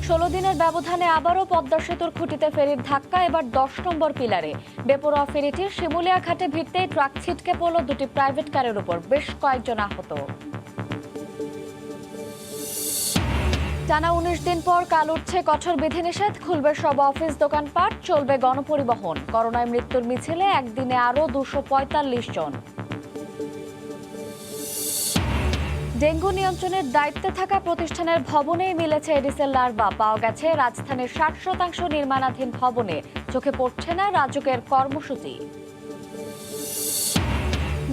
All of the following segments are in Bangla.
16 দিনের ব্যবধানে আবারও পদ্মা সেতুর খুঁটিতে ফেরির ধাক্কা, এবার 10 নম্বর পিলারে। বেপরোয়া ফেরিটির শিমুলিয়া ঘাটে ভিড়তেই ট্রাক ছিটকে পড়ল দুটি প্রাইভেট কারের উপর, বেশ কয়েকজন আহত। টানা 19 দিন পর কাল উঠছে কঠোর বিধিনিষেধ, খুলবে সব অফিস দোকানপাট, চলবে গণপরিবহন। করোনায় মৃত্যুর মিছিলে একদিনে আরও 245 জন। ডেঙ্গু নিয়ন্ত্রণের দায়িত্বে থাকা প্রতিষ্ঠানের ভবনেই মিলেছে এডিসের লার্ভা। পাওয়া গেছে রাজধানীর 60% নির্মাণাধীন ভবনে। চোখে পড়ছে না রাজুকের কর্মসূচি।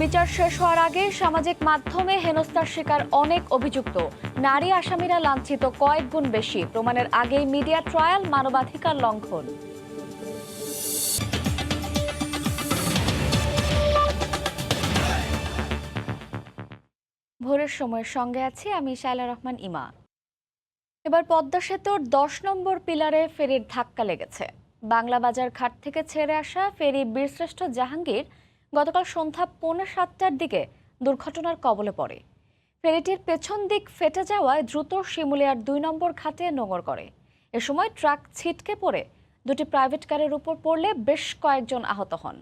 বিচার শেষ হওয়ার আগে সামাজিক মাধ্যমে হেনস্থার শিকার অনেক অভিযুক্ত। নারী আসামিরা লাঞ্ছিত কয়েক গুণ বেশি। প্রমাণের আগেই মিডিয়া ট্রায়াল, মানবাধিকার লঙ্ঘন। ভোরের সময়ের সঙ্গে আছি আমি শায়লা রহমান ইমা। এবার পদ্মা সেতুর 10 নম্বর পিলারে ফেরির ধাক্কা লেগেছে। বাংলা বাজার ঘাট থেকে ছেড়ে আসা ফেরি বীরশ্রেষ্ঠ জাহাঙ্গীর গতকাল সন্ধ্যা 6:45টার দিকে দুর্ঘটনার কবলে পড়ে। ফেরিটির পেছন দিক ফেটে যাওয়ায় দ্রুত শিমুলিয়ার 2 নম্বর ঘাটে নোঙর করে। এ সময় ট্রাক ছিটকে পড়ে দুটি প্রাইভেট কারের উপর পড়লে বেশ কয়েকজন আহত হন।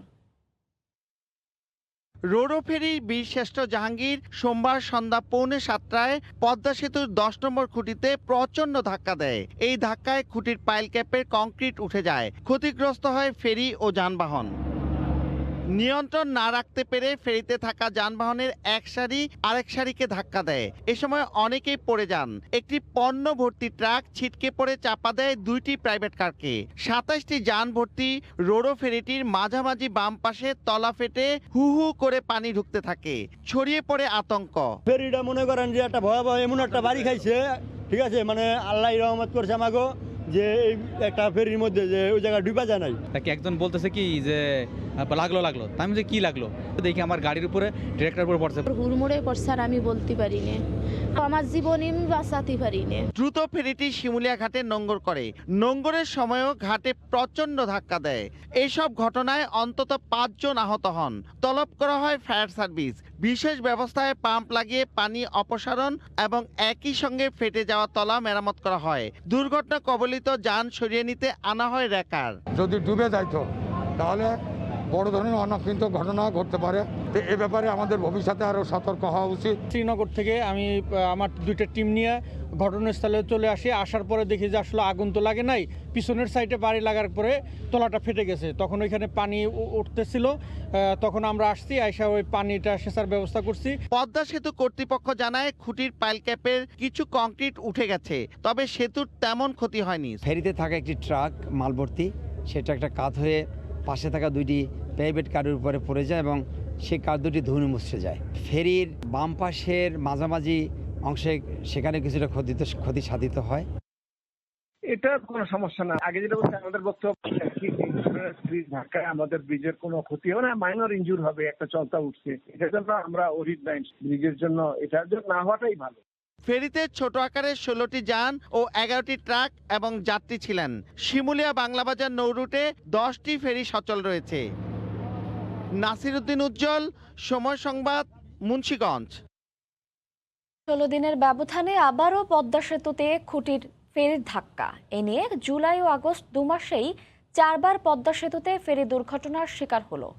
রোরো ফেরির বীরশ্রেষ্ঠ জাহাঙ্গীর সোমবার সন্ধ্যা 6:45টায় পদ্মা সেতুর 10 নম্বর খুঁটিতে প্রচণ্ড ধাক্কা দেয়। এই ধাক্কায় খুঁটির পাইল ক্যাপের কংক্রিট উঠে যায়। ক্ষতিগ্রস্ত হয় ফেরি ও যানবাহন। নিয়ন্ত্রণ না রাখতে পেরে ফেরিতে থাকা যানবাহনের এক সারি আরেক সারিকে ধাক্কা দেয়। এ সময় অনেকেই পড়ে যান। একটি পণ্য ভর্তি ট্রাক ছিটকে পড়ে চাপা দেয় দুইটি প্রাইভেট কারকে। 27টি যান ভর্তি রোরো ফেরিটির মাঝামাঝি বাম পাশে তলা ফেটে হু হু করে পানি ঢুকতে থাকে। ছড়িয়ে পড়ে আতঙ্ক। ফেরিটা মনে করেন যে একটা ভয়াবহ এমন একটা বাড়ি খাইছে, ঠিক আছে, মানে আল্লাহ রহমত করছে আমাকে যে এই একটা ফেরির মধ্যে যে ওই জায়গায় ডুবা যায় নাই। তাকে একজন বলতেছে কি যে লাগলো আমি যে কি লাগলো, দেখি আমার গাড়ির উপরে ডিরেক্টর উপরে পড়ছে, হুড়মুড়ে পড়ছে আর আমি বলতে পারি না, আমার জীবনে আমি বাঁচাতে পারি না। দ্রুত ফেরিটি শিমুলিয়া ঘাটে নোঙর করে। নোঙরের সময়ও ঘাটে প্রচণ্ড ধাক্কা দেয়। এইসব ঘটনায় অন্তত 5 জন আহত হন। তলব করা হয় ফায়ার সার্ভিস। বিশেষ ব্যবস্থায় পাম্প লাগিয়ে পানি অপসারণ এবং একই সঙ্গে ফেটে যাওয়া তলা মেরামত করা হয়। দুর্ঘটনা কবলিত যান সরিয়ে নিতে আনা হয় র্যাকার। যদি ডুবে যাইতো তাহলে বড় ধরনের অনাকাঙ্ক্ষিত ঘটনা ঘটতে পারে। তো এ ব্যাপারে আমাদের ভবিষ্যতে আরও সতর্ক হওয়া উচিত। শ্রীনগর থেকে আমি আমার 2টা টিম নিয়ে ঘটনাস্থলে চলে আসি। আসার পরে দেখি যে আসলে আগুন তো লাগে নাই, পিছনের সাইডে বাড়ি লাগার পরে তলাটা ফেটে গেছে। তখন ওইখানে পানি উঠতেছিল, তখন আমরা আসছি, আইসা ওই পানিটা সেচার ব্যবস্থা করছি। পদ্মা সেতু কর্তৃপক্ষ জানায় খুঁটির পাইল ক্যাপের কিছু কংক্রিট উঠে গেছে, তবে সেতুর তেমন ক্ষতি হয়নি। ফেরিতে থাকা একটি ট্রাক মালভর্তি, সেটা একটা কাত হয়ে পাশে থাকা দুইটি প্রাইভেট কারের উপরে পড়ে যায় এবং সেই কার দুটি ধুয়ে মুছে যায়। ফেরির বাম পাশের মাঝামাঝি অংশে সেখানে কিছুটা ক্ষতি সাধিত হয়। এটা কোনো সমস্যা না। আগে যেটা বলতে আমাদের বক্তব্য ধাক্কায় আমাদের ব্রিজের কোনো ক্ষতি হবে না, মাইনর ইনজুর হবে, একটা চলতা উঠছে। এটার জন্য আমরা ওরিড নাই ব্রিজের জন্য, এটার জন্য না হওয়াটাই ভালো। ফেরিতে ছোট আকারের 16টি যান ও 11টি ট্রাক এবং যাত্রী ছিলেন। শিমুলিয়া বাংলাবাজার নৌ রুটে 10টি ফেরি সচল রয়েছে। নাসির উদ্দিন উজ্জ্বল, সময় সংবাদ, মুন্সিগঞ্জ। 16 দিনের ব্যবধানে আবারও পদ্মা সেতুতে খুঁটির ফেরির ধাক্কা। এ নিয়ে জুলাই ও আগস্ট 2 মাসেই 4 বার পদ্মা সেতুতে ফেরি দুর্ঘটনার শিকার হলো।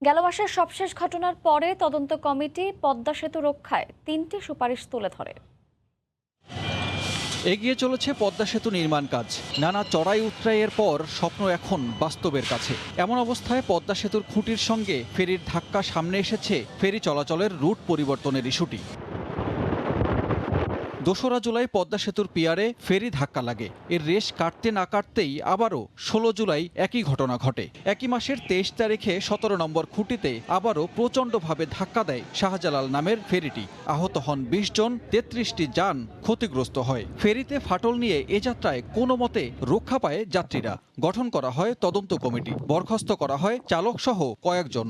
গেল মাসের সবশেষ ঘটনার পরে তদন্ত কমিটি পদ্মা সেতু রক্ষায় 3টি সুপারিশ তুলে ধরে। এগিয়ে চলেছে পদ্মা সেতু নির্মাণ কাজ। নানা চড়াই উতরাইয়ের পর স্বপ্ন এখন বাস্তবের কাছে। এমন অবস্থায় পদ্মা সেতুর খুঁটির সঙ্গে ফেরির ধাক্কা সামনে এসেছে ফেরি চলাচলের রুট পরিবর্তনের ইস্যুটি। 2রা জুলাই পদ্মা সেতুর পিয়ারে ফেরি ধাক্কা লাগে। এর রেশ কাটতে না কাটতেই আবারও 16 জুলাই একই ঘটনা ঘটে। একই মাসের 23 তারিখে 17 নম্বর খুঁটিতে আবারও প্রচণ্ডভাবে ধাক্কা দেয় শাহজালাল নামের ফেরিটি। আহত হন 20 জন, 33টি যান ক্ষতিগ্রস্ত হয়। ফেরিতে ফাটল নিয়ে এ যাত্রায় কোনো মতে রক্ষা পায় যাত্রীরা। গঠন করা হয় তদন্ত কমিটি, বরখাস্ত করা হয় চালকসহ কয়েকজন।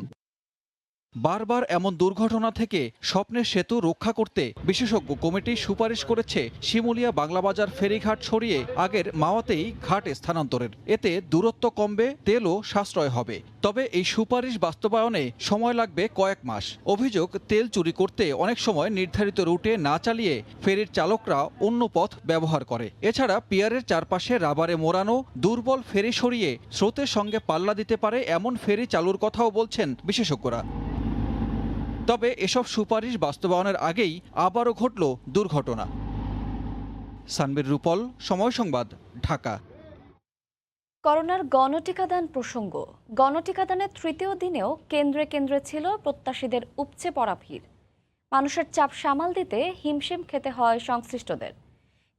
বারবার এমন দুর্ঘটনা থেকে স্বপ্নের সেতু রক্ষা করতে বিশেষজ্ঞ কমিটি সুপারিশ করেছে শিমুলিয়া বাংলাবাজার ফেরিঘাট সরিয়ে আগের মাওয়াতেই ঘাট স্থানান্তরের। এতে দূরত্ব কমবে, তেলও সাশ্রয় হবে। তবে এই সুপারিশ বাস্তবায়নে সময় লাগবে কয়েক মাস। অভিযোগ, তেল চুরি করতে অনেক সময় নির্ধারিত রুটে না চালিয়ে ফেরির চালকরা অন্য পথ ব্যবহার করে। এছাড়া পিয়ারের চারপাশে রাবারে মোড়ানো দুর্বল ফেরি সরিয়ে স্রোতের সঙ্গে পাল্লা দিতে পারে এমন ফেরি চালুর কথাও বলছেন বিশেষজ্ঞরা। তবে এসব সুপারিশ বাস্তবায়নের আগেই আবারও ঘটল দুর্ঘটনা। সানবীর রূপল, সময় সংবাদ, ঢাকা। করোনার গণটিকাদান প্রসঙ্গ। গণটিকাদানের তৃতীয় দিনেও কেন্দ্রে কেন্দ্রে ছিল প্রত্যাশীদের উপচে পড়া ভিড়। মানুষের চাপ সামাল দিতে হিমশিম খেতে হয় সংশ্লিষ্টদের।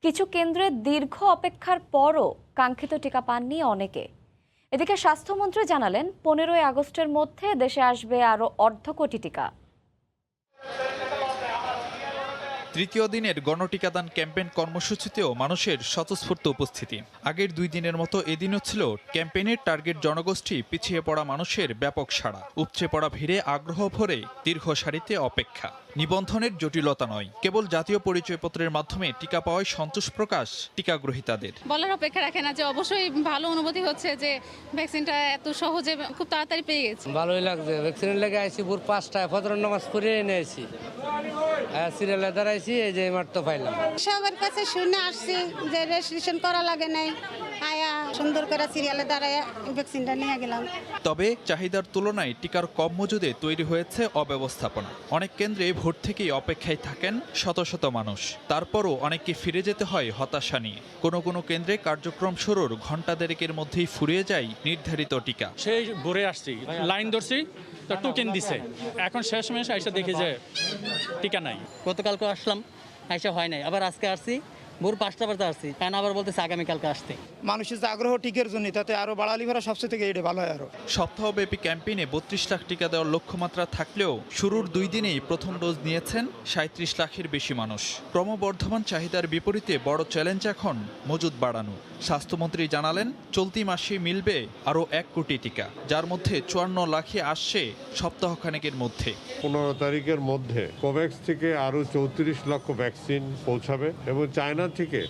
কিছু কেন্দ্রে দীর্ঘ অপেক্ষার পরও কাঙ্ক্ষিত টিকা পাননি অনেকে। এদিকে স্বাস্থ্যমন্ত্রী জানালেন 15ই আগস্টের মধ্যে দেশে আসবে আরও 1.5 কোটি টিকা। তৃতীয় দিনের গণটিকাদান ক্যাম্পেইন কর্মসূচিতেও মানুষের স্বতঃস্ফূর্ত উপস্থিতি। আগের 2 দিনের মতো এদিনও ছিল ক্যাম্পেইনের টার্গেট জনগোষ্ঠী পিছিয়ে পড়া মানুষের ব্যাপক সাড়া। উপচে পড়া ভিড়ে আগ্রহ ভরে দীর্ঘ সারিতে অপেক্ষা। নিবন্ধনের জটিলতা নয়, কেবল জাতীয় পরিচয়পত্রের মাধ্যমে টিকা পাওয়ায় সন্তোষ প্রকাশ টিকাগ্রহীতাদের। বলার অপেক্ষা রাখে না যে অবশ্যই ভালো অনুভূতি হচ্ছে যে ভ্যাকসিনটা এত সহজে খুব তাড়াতাড়ি পেয়ে গেছি। ভালোই লাগছে। ভ্যাকসিনের লেগে আইছি ভোর 5টায় ফজর নামাজ পড়ে এনেছি, সিরিয়ালে দাঁড়াইছি, এই যে মাত্র পাইলাম। সবার কাছে শুনে আসছি যে রেজিস্ট্রেশন করা লাগে নাই, আয়া সুন্দর করে সিরিয়ালে দাঁড়ায় ভ্যাকসিনটা নিয়ে গেলাম। তবে চাহিদার তুলনায় টিকার কম মজুদে তৈরি হয়েছে অব্যবস্থাপনা। অনেক কেন্দ্রে ভোর থেকেই অপেক্ষায় থাকেন শত শত মানুষ। তারপরও অনেককে ফিরে যেতে হয় হতাশা নিয়ে। কোনো কোনো কেন্দ্রে কার্যক্রম শুরুর ঘণ্টা দেড়েকের মধ্যেই ফুরিয়ে যায় নির্ধারিত টিকা। সেই ঘুরে আসছি, লাইন ধরছি, তো টোকেন দিছে, এখন শেষ মেশ আইসা দেখি যে টিকা নাই। গতকালকে আসলাম, আইসা হয় নাই, আবার আজকে আসছি, ভোর 5টা বাজে আসছি, কারণ আবার বলতেছে আগামীকালকে আসতে। মানুষের যে আগ্রহ টিকার জন্য, তাতে আরো বাড়ালি ভরা সবচেয়ে থেকে এটা ভালো হয়। আরো সপ্তাহব্যাপী ক্যাম্পেইনে 32 লাখ টিকা দেওয়ার লক্ষ্যমাত্রা থাকলেও শুরুর 2 দিনেই প্রথম ডোজ নিয়েছেন 37 লাখের বেশি মানুষ। ক্রমবর্ধমান চাহিদার বিপরীতে বড় চ্যালেঞ্জ এখন মজুদ বাড়ানো। স্বাস্থ্যমন্ত্রী জানালেন, চলতি মাসে মিলবে আরও 1 কোটি টিকা, যার মধ্যে 54 লাখে আসছে সপ্তাহখানেকের মধ্যে। 15 তারিখের মধ্যে কোভ্যাক্স থেকে আরও 34 লক্ষ ভ্যাকসিন পৌঁছাবে এবং চায়না থেকে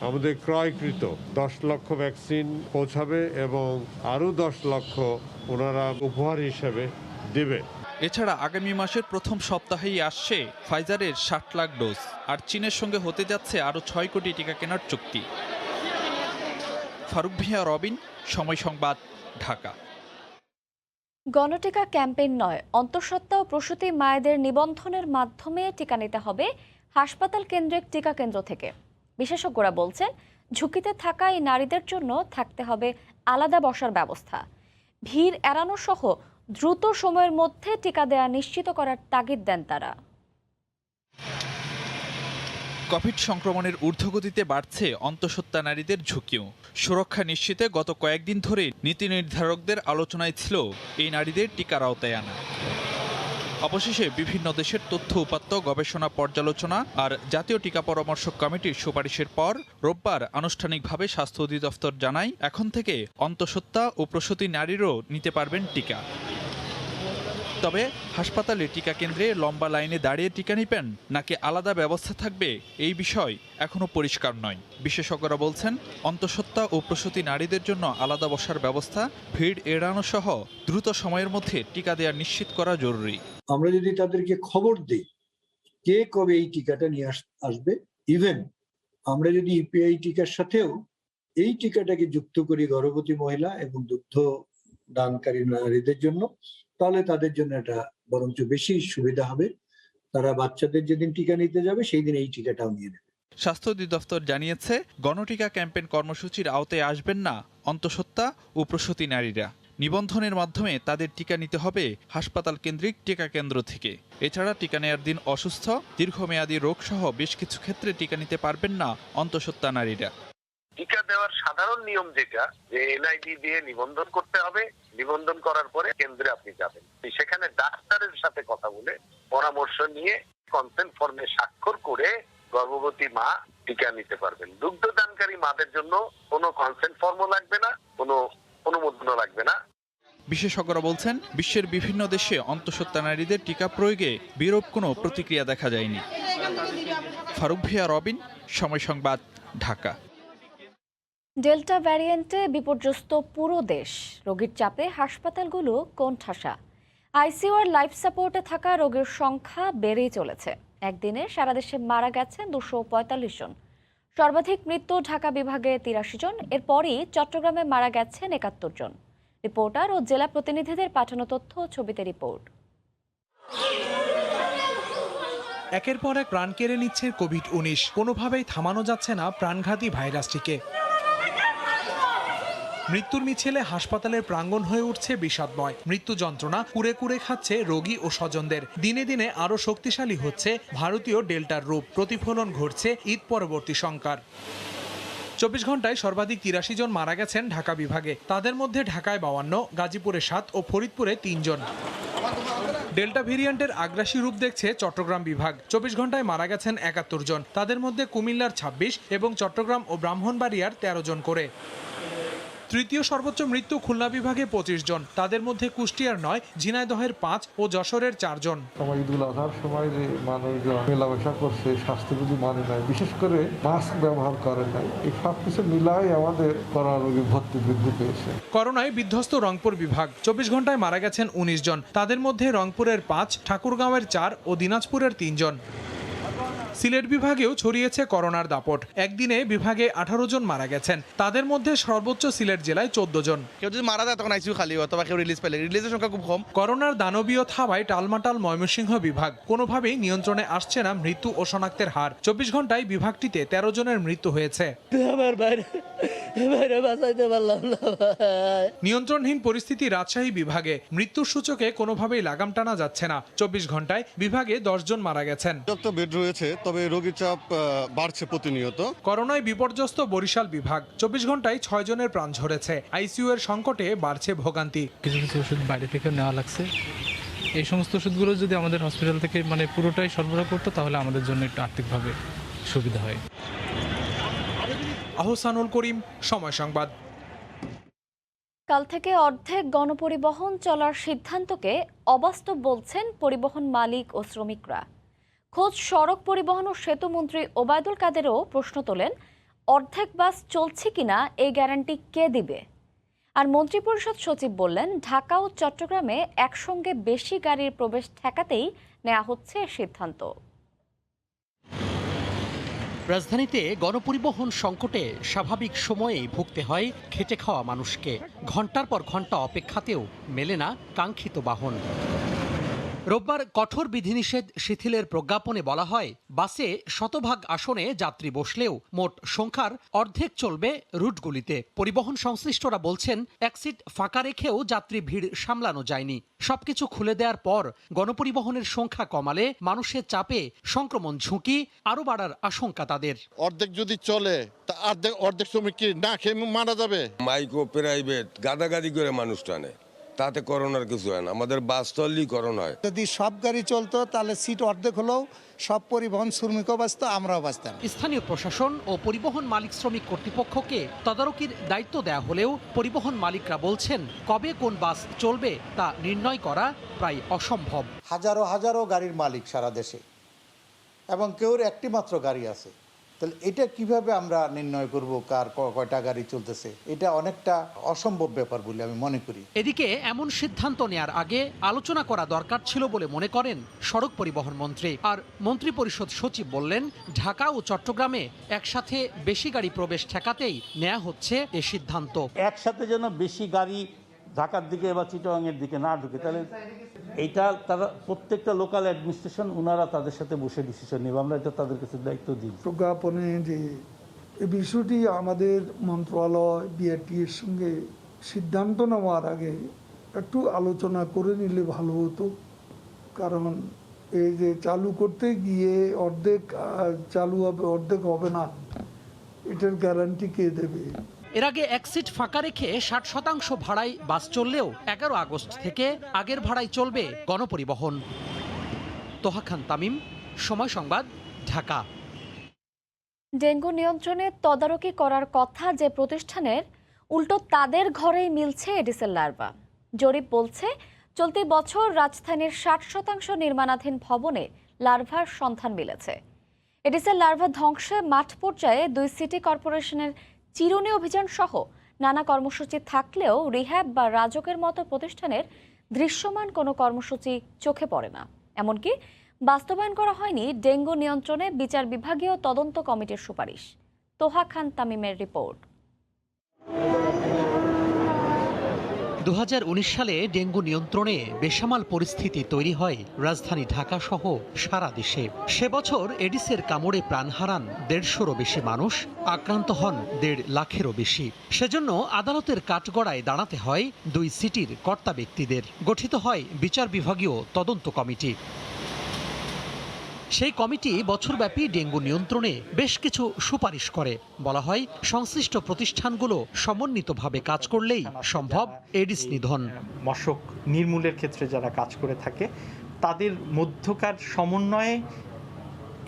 আমাদের ক্রয়কৃত 10 লক্ষ ভ্যাকসিন পৌঁছাবে এবং আরও 10 লক্ষ ওনারা উপহার হিসেবে দেবে। এছাড়া আগামী মাসের প্রথম সপ্তাহেই আসছে ফাইজারের 60 লাখ ডোজ, আর চীনের সঙ্গে হতে যাচ্ছে আরও 6 কোটি টিকা কেনার চুক্তি। ফারুক ভিয়া, রবিন, সময় সংবাদ, ঢাকা। গণটিকা ক্যাম্পেইন নয়, অন্তঃসত্ত্বা ও প্রসূতি মায়েদের নিবন্ধনের মাধ্যমে টিকা নিতে হবে হাসপাতাল কেন্দ্রিক টিকা কেন্দ্র থেকে। বিশেষজ্ঞরা বলছেন, ঝুঁকিতে থাকা এই নারীদের জন্য থাকতে হবে আলাদা বসার ব্যবস্থা। ভিড় এড়ানো সহ দ্রুত সময়ের মধ্যে টিকা দেয়া নিশ্চিত করার তাগিদ দেন তারা। কোভিড সংক্রমণের ঊর্ধ্বগতিতে বাড়ছে অন্তঃসত্ত্বা নারীদের ঝুঁকিও। সুরক্ষা নিশ্চিতে গত কয়েকদিন ধরে নীতি নির্ধারকদের আলোচনায় ছিল এই নারীদের টিকার আওতায় আনা। অবশেষে বিভিন্ন দেশের তথ্য উপাত্ত, গবেষণা পর্যালোচনা আর জাতীয় টিকা পরামর্শ কমিটির সুপারিশের পর রোববার আনুষ্ঠানিকভাবে স্বাস্থ্য অধিদপ্তর জানায়, এখন থেকে অন্তঃসত্ত্বা ও প্রসূতি নারীরও নিতে পারবেন টিকা। তবে হাসপাতালে টিকা কেন্দ্রে লম্বা লাইনে দাঁড়িয়ে টিকা নেবেন নাকি আলাদা ব্যবস্থা থাকবে, এই বিষয় এখনো পরিষ্কার নয়। বিশেষজ্ঞরা বলছেন, অন্তঃসত্ত্বা ও প্রসূতি নারীদের জন্য আলাদা বসার ব্যবস্থা, ভিড় এড়ানো সহ দ্রুত সময়ের মধ্যে টিকা দেওয়া নিশ্চিত করা জরুরি। আমরা যদি তাদেরকে খবর দিই কে কবে এই টিকাটা নিয়ে আসবে, ইভেন আমরা যদি ইপিআই টিকার সাথেও এই টিকাটাকে যুক্ত করি গর্ভবতী মহিলা এবং দুগ্ধ দানকারী নারীদের জন্য, তাহলে তাদের জন্য এটা বরঞ্চ বেশি সুবিধা হবে। তারা বাচ্চাদের যেদিন টিকা নিতে যাবে সেই দিন এই টিকাটাও নিয়ে নেবে। স্বাস্থ্য অধিদপ্তর জানিয়েছে, গণটিকা ক্যাম্পেইন কর্মসূচির আওতায় আসবেন না অন্তঃসত্ত্বা ও প্রসূতি নারীরা। নিবন্ধনের মাধ্যমে তাদের টিকা নিতে হবে হাসপাতাল কেন্দ্রিক টিকা কেন্দ্র থেকে। এছাড়া টিকা নেয়ার দিন অসুস্থ, দীর্ঘমেয়াদী রোগ সহ বেশ কিছু ক্ষেত্রে টিকা নিতে পারবেন না অন্তঃসত্ত্বা নারীরা। টিকা দেওয়ার সাধারণ নিয়ম যেটা, যে এনআইডি দিয়ে নিবন্ধন করতে হবে, নিবন্ধন করার পরে কেন্দ্রে আপনি যাবেন, সেখানে ডাক্তারের সাথে কথা বলে পরামর্শ নিয়ে কনসেন্ট ফর্মে স্বাক্ষর করে গর্ভবতী মা টিকা নিতে পারবেন। দুগ্ধদানকারী মাদের জন্য কোনো কনসেন্ট ফর্মও লাগবে না, কোনো অনুমোদনও লাগবে না। বিশেষজ্ঞরা বলছেন, বিশ্বের বিভিন্ন দেশে অন্তঃসত্ত্বা নারীদের টিকা প্রয়োগে বিরূপ কোনো প্রতিক্রিয়া দেখা যায়নি। ফারুক ভিয়া, রবিন, সময় সংবাদ, ঢাকা। ডেল্টা ভ্যারিয়েন্টে বিপর্যস্ত পুরো দেশ, রোগীর চাপে হাসপাতালগুলো কোণঠাসা। আইসিইউ আর লাইফ সাপোর্টে থাকা রোগীর সংখ্যা বেড়েই চলেছে। একদিনে সারা দেশে মারা গেছেন 245 জন। সর্বাধিক মৃত্যু ঢাকা বিভাগে 83 জন, এরপরই চট্টগ্রামে মারা গেছেন 71 জন। রিপোর্টার ও জেলা প্রতিনিধিদের পাঠানো তথ্য ও ছবিতে রিপোর্ট। একের পর এক প্রাণ কেড়ে নিচ্ছে কোভিড-19, কোনোভাবেই থামানো যাচ্ছে না প্রাণঘাতী ভাইরাসটিকে। মৃত্যুর মিছিলে হাসপাতালের প্রাঙ্গণ হয়ে উঠছে বিষাদময়। মৃত্যু যন্ত্রণা কুরে কুরে খাচ্ছে রোগী ও স্বজনদের। দিনে দিনে আরও শক্তিশালী হচ্ছে ভারতীয় ডেল্টার রূপ। প্রতিফলন ঘটছে ঈদ পরবর্তী শঙ্কার। 24 ঘন্টায় সর্বাধিক 83 জন মারা গেছেন ঢাকা বিভাগে। তাদের মধ্যে ঢাকায় 52, গাজীপুরে 7 ও ফরিদপুরে 3 জন। ডেল্টা ভেরিয়েন্টের আগ্রাসী রূপ দেখছে চট্টগ্রাম বিভাগ। 24 ঘন্টায় মারা গেছেন 71 জন। তাদের মধ্যে কুমিল্লার 26 এবং চট্টগ্রাম ও ব্রাহ্মণবাড়িয়ার 13 জন করে। তৃতীয় সর্বোচ্চ মৃত্যু খুলনা বিভাগে 25 জন। তাদের মধ্যে কুষ্টিয়ার 9, ঝিনাইদহের 5 ও যশোরের 4 জন। ঈদুল আজহার সময় যে মানুষজন মেলামেশা করছে, স্বাস্থ্যবিধি মানে নাই, বিশেষ করে মাস্ক ব্যবহার করে নাই, এই সব কিছু মিলাই আমাদের করোনা রোগী ভর্তি বৃদ্ধি পেয়েছে। করোনায় বিধ্বস্ত রংপুর বিভাগ। 24 ঘন্টায় মারা গেছেন 19 জন। তাদের মধ্যে রংপুরের 5, ঠাকুরগাঁওয়ের 4 ও দিনাজপুরের 3 জন। সিলেট বিভাগেও ছড়িয়েছে করোনার দাপট। একদিনে বিভাগে 18 জন মারা গেছেন। তাদের মধ্যে সর্বোচ্চ সিলেট জেলায় 14 জন। কেউ যদি মারা যায় তখন আইসিইউ খালি হয়, অথবা কেউ রিলিজ পেলে, রিলিজের সংখ্যা খুব কম। করোনার দানবীয় থাবায় টালমাটাল ময়মনসিংহ বিভাগ। কোনোভাবেই নিয়ন্ত্রণে আসছে না মৃত্যু ও শনাক্তের হার। 24 ঘন্টায় বিভাগটিতে 13 জনের মৃত্যু হয়েছে। নিয়ন্ত্রণহীন পরিস্থিতি রাজশাহী বিভাগে। মৃত্যুর সূচকে কোনোভাবেই লাগাম টানা যাচ্ছে না। 24 ঘন্টায় বিভাগে 10 জন মারা গেছেন। বেড রয়েছে, তবে রোগীর চাপ বাড়ছে প্রতিনিয়ত। করোনায় বিপর্যস্ত বরিশাল বিভাগ। 24 ঘন্টায় 6 জনের প্রাণ ঝরেছে। আইসিইউ এর সংকটে বাড়ছে ভোগান্তি। কিছু কিছু ওষুধ বাইরে থেকে নেওয়া লাগছে। এই সমস্ত ওষুধগুলো যদি আমাদের হসপিটাল থেকে পুরোটাই সরবরাহ করতো, তাহলে আমাদের জন্য একটু আর্থিকভাবে সুবিধা হয়। আহসানুল করিম, সময় সংবাদ। কাল থেকে অর্ধেক গণপরিবহন চলার সিদ্ধান্তকে অবাস্তব বলছেন পরিবহন মালিক ও শ্রমিকরা। খোদ সড়ক পরিবহন ও সেতু মন্ত্রী ওবায়দুল কাদেরও প্রশ্ন তোলেন, অর্ধেক বাস চলছে কিনা এই গ্যারান্টি কে দিবে? আর মন্ত্রিপরিষদ সচিব বললেন, ঢাকা ও চট্টগ্রামে একসঙ্গে বেশি গাড়ির প্রবেশ ঠেকাতেই নেওয়া হচ্ছে সিদ্ধান্ত। রাজধানীতে গণপরিবহন সংকটে স্বাভাবিক সময়েই ভুগতে হয় খেটে খাওয়া মানুষকে। ঘন্টার পর ঘন্টা অপেক্ষাতেও মেলে না কাঙ্ক্ষিত বাহন। রোববার কঠোর বিধিনিষেধ শিথিলের প্রজ্ঞাপনে বলা হয়, বাসে শতভাগ আসনে যাত্রী বসলেও মোট সংখ্যার অর্ধেক চলবে রুটগুলিতে। পরিবহন সংশ্লিষ্টরা বলছেন, এক সিট ফাঁকা রেখেও যাত্রী ভিড় সামলানো যায়নি। সবকিছু খুলে দেওয়ার পর গণপরিবহনের সংখ্যা কমালে মানুষের চাপে সংক্রমণ ঝুঁকি আরও বাড়ার আশঙ্কা তাদের। অর্ধেক যদি চলে তা অর্ধেক শ্রমিক কি না খেয়ে মারা যাবে? মাইক্রো প্রাইভেট গাদাগাদি করে মানুষ টানে, তাতে করোনার কিছু হয় না। আমাদের বাস চললেই করোনা হয়। যদি সব গাড়ি চলতো তাহলে সিট অর্ধেক হলেও সব পরিবহন শ্রমিকও বাঁচত, আমরাও বাঁচতাম। স্থানীয় প্রশাসন ও পরিবহন মালিক শ্রমিক কর্তৃপক্ষকে তদারকির দায়িত্ব দেওয়া হলেও পরিবহন মালিকরা বলছেন, কবে কোন বাস চলবে তা নির্ণয় করা প্রায় অসম্ভব। হাজারো হাজারো গাড়ির মালিক সারা দেশে, এবং কেউর একটি মাত্র গাড়ি আছে। তাহলে এটা কিভাবে আমরা নির্ণয় করব কার কয়টা গাড়ি চলতেছে? এটা অনেকটা অসম্ভব ব্যাপার বলে আমি মনে করি। এদিকে এমন সিদ্ধান্ত নেয়ার আগে আলোচনা করা দরকার ছিল বলে মনে করেন সড়ক পরিবহন মন্ত্রী। আর মন্ত্রী পরিষদ সচিব বললেন, ঢাকা ও চট্টগ্রামে একসাথে বেশি গাড়ি প্রবেশ ঠেকাতেই নেওয়া হচ্ছে এ সিদ্ধান্ত। একসাথে যেন বেশি গাড়ি ঢাকার দিকে বা চিটাগাংয়ের দিকে না ঢুকে, তাহলে এইটা তারা প্রত্যেকটা লোকাল অ্যাডমিনিস্ট্রেশন ওনারা তাদের সাথে বসে ডিসিশন নেবে। আমরা এটা তাদের কাছে দায়িত্ব দিই। প্রজ্ঞাপনে যে এই বিষয়টি আমাদের মন্ত্রণালয় বিআরটি এর সঙ্গে সিদ্ধান্ত নেওয়ার আগে একটু আলোচনা করে নিলে ভালো হতো। কারণ এই যে চালু করতে গিয়ে অর্ধেক চালু হবে অর্ধেক হবে না, এটার গ্যারান্টি কে দেবে? এর আগে এক সিট ফাঁকা রেখে 60% ভাড়ায় বাস চললেও 11 আগস্ট থেকে আগের ভাড়ায় চলবে গণপরিবহন। তোহা খান তামিম, সময় সংবাদ, ঢাকা। ডেঙ্গু নিয়ন্ত্রণে তদারকি করার কথা যে প্রতিষ্ঠানের, উল্টো তাদের ঘরেই মিলছে এডিসের লার্ভা। জরিপ বলছে, চলতি বছর রাজধানীর 60% নির্মাণাধীন ভবনে লার্ভার সন্ধান মিলেছে। এডিসের লার্ভা ধ্বংসে মাঠ পর্যায়ে 2 সিটি কর্পোরেশনের চিরুনি অভিযান সহ নানা কর্মসূচি থাকলেও রিহ্যাব বা রাজকের মতো প্রতিষ্ঠানের দৃশ্যমান কোনো কর্মসূচি চোখে পড়ে না। এমনকি বাস্তবায়ন করা হয়নি ডেঙ্গু নিয়ন্ত্রণে বিচার বিভাগীয় তদন্ত কমিটির সুপারিশ। তোহা খান তামিমের রিপোর্ট। 2019 সালে ডেঙ্গু নিয়ন্ত্রণে বেসামাল পরিস্থিতি তৈরি হয় রাজধানী ঢাকা সহ সারা দেশে। সে বছর এডিসের কামড়ে প্রাণ হারান 150-রও বেশি মানুষ, আক্রান্ত হন 1.5 লাখেরও বেশি। সেজন্য আদালতের কাঠগড়ায় দাঁড়াতে হয় 2 সিটির কর্তা ব্যক্তিদের। গঠিত হয় বিচার বিভাগীয় তদন্ত কমিটি। সেই কমিটি বছরব্যাপী ডেঙ্গু নিয়ন্ত্রণে বেশ কিছু সুপারিশ করে। বলা হয়, সংশ্লিষ্ট প্রতিষ্ঠানগুলো সমন্বিতভাবে কাজ করলেই সম্ভব এডিস নিধন। মশক নির্মূলের ক্ষেত্রে যারা কাজ করে থাকে তাদের মধ্যকার সমন্বয়ে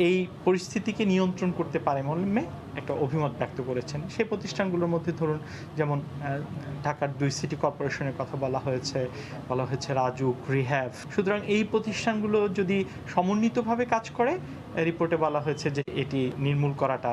এই পরিস্থিতিকে নিয়ন্ত্রণ করতে পারে মর্মে একটা অভিমত ব্যক্ত করেছেন। সেই প্রতিষ্ঠানগুলোর মধ্যে ধরুন যেমন ঢাকার 2 সিটি কর্পোরেশনের কথা বলা হয়েছে রাজুক, রিহ্যাব। সুতরাং এই প্রতিষ্ঠানগুলো যদি সমন্বিতভাবে কাজ করে, রিপোর্টে বলা হয়েছে যে এটি নির্মূল করাটা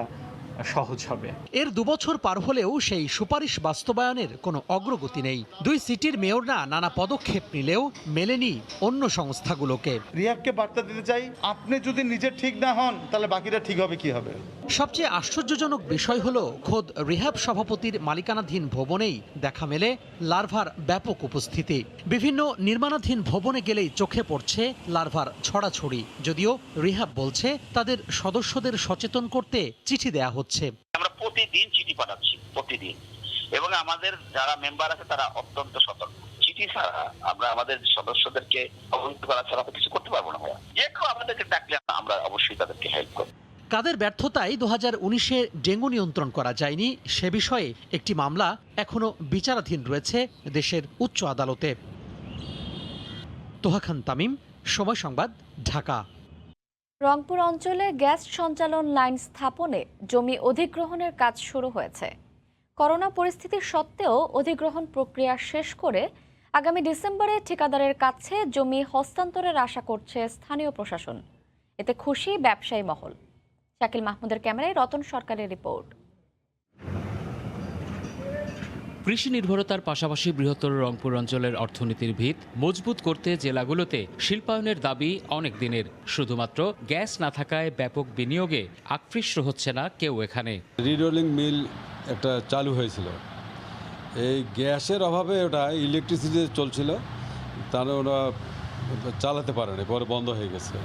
সহজ হবে। এর 2 বছর পার হলেও সেই সুপারিশ বাস্তবায়নের কোনো অগ্রগতি নেই। 2 সিটির মেয়ররা নানা পদক্ষেপ নিলেও মেলেনি অন্য সংস্থাগুলোকে। রিহ্যাবকে বার্তা দিতে চাই, আপনি যদি নিজে ঠিক না হন তাহলে বাকিরা ঠিক হবে কি হবে। সবচেয়ে আশ্চর্যজনক বিষয় হলো, খোদ রিহ্যাব সভাপতির মালিকানাধীন ভবনেই দেখা মেলে লার্ভার ব্যাপক উপস্থিতি। বিভিন্ন নির্মাণাধীন ভবনে গেলেই চোখে পড়ছে লার্ভার ছড়াছড়ি। যদিও রিহ্যাব বলছে তাদের সদস্যদের সচেতন করতে চিঠি দেয়া হচ্ছে। আমরা প্রতিদিন চিঠি পাঠাচ্ছি, প্রতিদিন, এবং আমাদের যারা মেম্বার আছে তারা অত্যন্ত সতর্ক। চিঠি ছাড়া আমরা আমাদের সদস্যদেরকে অবহিত করা ছাড়া কিছু করতে পারবো না। যে কেউ আমাদেরকে ডাকলে আমরা অবশ্যই তাদেরকে হেল্প করব। কাদের ব্যর্থতায় 2019-এ ডেঙ্গু নিয়ন্ত্রণ করা যায়নি সে বিষয়ে একটি মামলা এখনো বিচারাধীন রয়েছে দেশের উচ্চ আদালতে। তোহা খান তামিম, সময় সংবাদ, ঢাকা। রংপুর অঞ্চলে গ্যাস সঞ্চালন লাইন স্থাপনে জমি অধিগ্রহণের কাজ শুরু হয়েছে। করোনা পরিস্থিতি সত্ত্বেও অধিগ্রহণ প্রক্রিয়া শেষ করে আগামী ডিসেম্বরে ঠিকাদারের কাছে জমি হস্তান্তরের আশা করছে স্থানীয় প্রশাসন। এতে খুশি ব্যবসায়ী মহল। শাকিল মাহমুদের ক্যামেরায় রতন সরকারের রিপোর্ট। কৃষি নির্ভরতার পাশাপাশি বৃহত্তর রংপুর অঞ্চলের অর্থনীতির ভিত মজবুত করতে জেলাগুলোতে শিল্পায়নের দাবি অনেক দিনের। শুধুমাত্র গ্যাস না থাকায় ব্যাপক বিনিয়োগে আকৃষ্ট হচ্ছে না কেউ এখানে। রিরোলিং মিল একটা চালু হয়েছিল, এই গ্যাসের অভাবে ওটা ইলেকট্রিসিটি চলছিল, তাহলে ওরা চালাতে পারেনি, পরে বন্ধ হয়ে গেছে।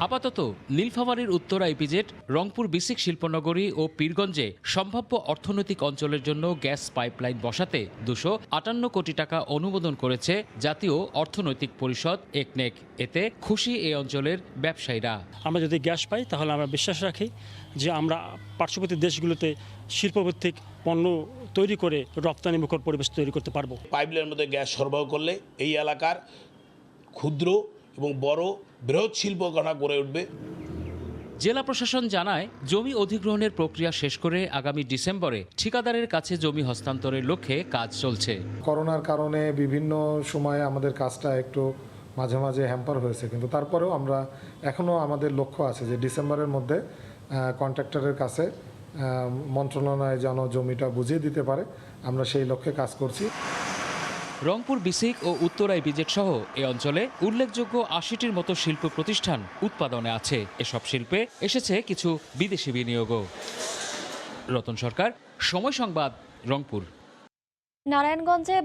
আপাতত নীলফামারীর উত্তরা ইপিজেড, রংপুর বিসিক শিল্পনগরী ও পীরগঞ্জে সম্ভাব্য অর্থনৈতিক অঞ্চলের জন্য গ্যাস পাইপলাইন বসাতে 258 কোটি টাকা অনুমোদন করেছে জাতীয় অর্থনৈতিক পরিষদ একনেক। এতে খুশি এই অঞ্চলের ব্যবসায়ীরা। আমরা যদি গ্যাস পাই তাহলে আমরা বিশ্বাস রাখি যে আমরা পার্শ্ববর্তী দেশগুলোতে শিল্পভিত্তিক পণ্য তৈরি করে রপ্তানিমুখর পরিবেশ তৈরি করতে পারবো। পাইপলাইনের মধ্যে গ্যাস সরবরাহ করলে এই এলাকার ক্ষুদ্র এবং বড় বৃহৎ শিল্প গড়ে উঠবে। জেলা প্রশাসন জানায়, জমি অধিগ্রহণের প্রক্রিয়া শেষ করে আগামী ডিসেম্বরে ঠিকাদারের কাছে জমি হস্তান্তরের লক্ষ্যে কাজ চলছে। করোনার কারণে বিভিন্ন সময়ে আমাদের কাজটা একটু মাঝে মাঝে হ্যাম্পার হয়েছে, কিন্তু তারপরেও আমরা এখনও আমাদের লক্ষ্য আছে যে ডিসেম্বরের মধ্যে কন্ট্রাক্টরের কাছে মন্ত্রণালয় যেন জমিটা বুঝিয়ে দিতে পারে, আমরা সেই লক্ষ্যে কাজ করছি। রংপুর বিসিক ও উত্তরা ইপিজেড সহ এ অঞ্চলে উল্লেখযোগ্য 80টির মতো শিল্প প্রতিষ্ঠান উৎপাদনে আছে। এসব শিল্পে এসেছে কিছু বিদেশি বিনিয়োগও। রতন সরকার, সময় সংবাদ, রংপুর। নারায়ণগঞ্জে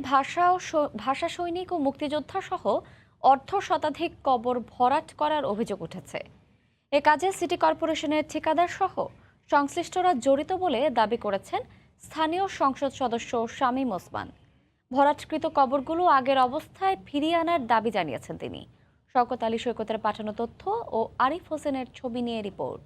ভাষা সৈনিক ও মুক্তিযোদ্ধা সহ অর্ধশতাধিক কবর ভরাট করার অভিযোগ উঠেছে। এ কাজে সিটি কর্পোরেশনের ঠিকাদার সহ সংশ্লিষ্টরা জড়িত বলে দাবি করেছেন স্থানীয় সংসদ সদস্য শামীম ওসমান। ভরাটকৃত কবরগুলো আগের অবস্থায় ফিরিয়ে আনার দাবি জানিয়েছেন তিনি। শওকত আলী সৈকতের পাঠানো তথ্য ও আরিফ হোসেনের ছবি নিয়ে রিপোর্ট।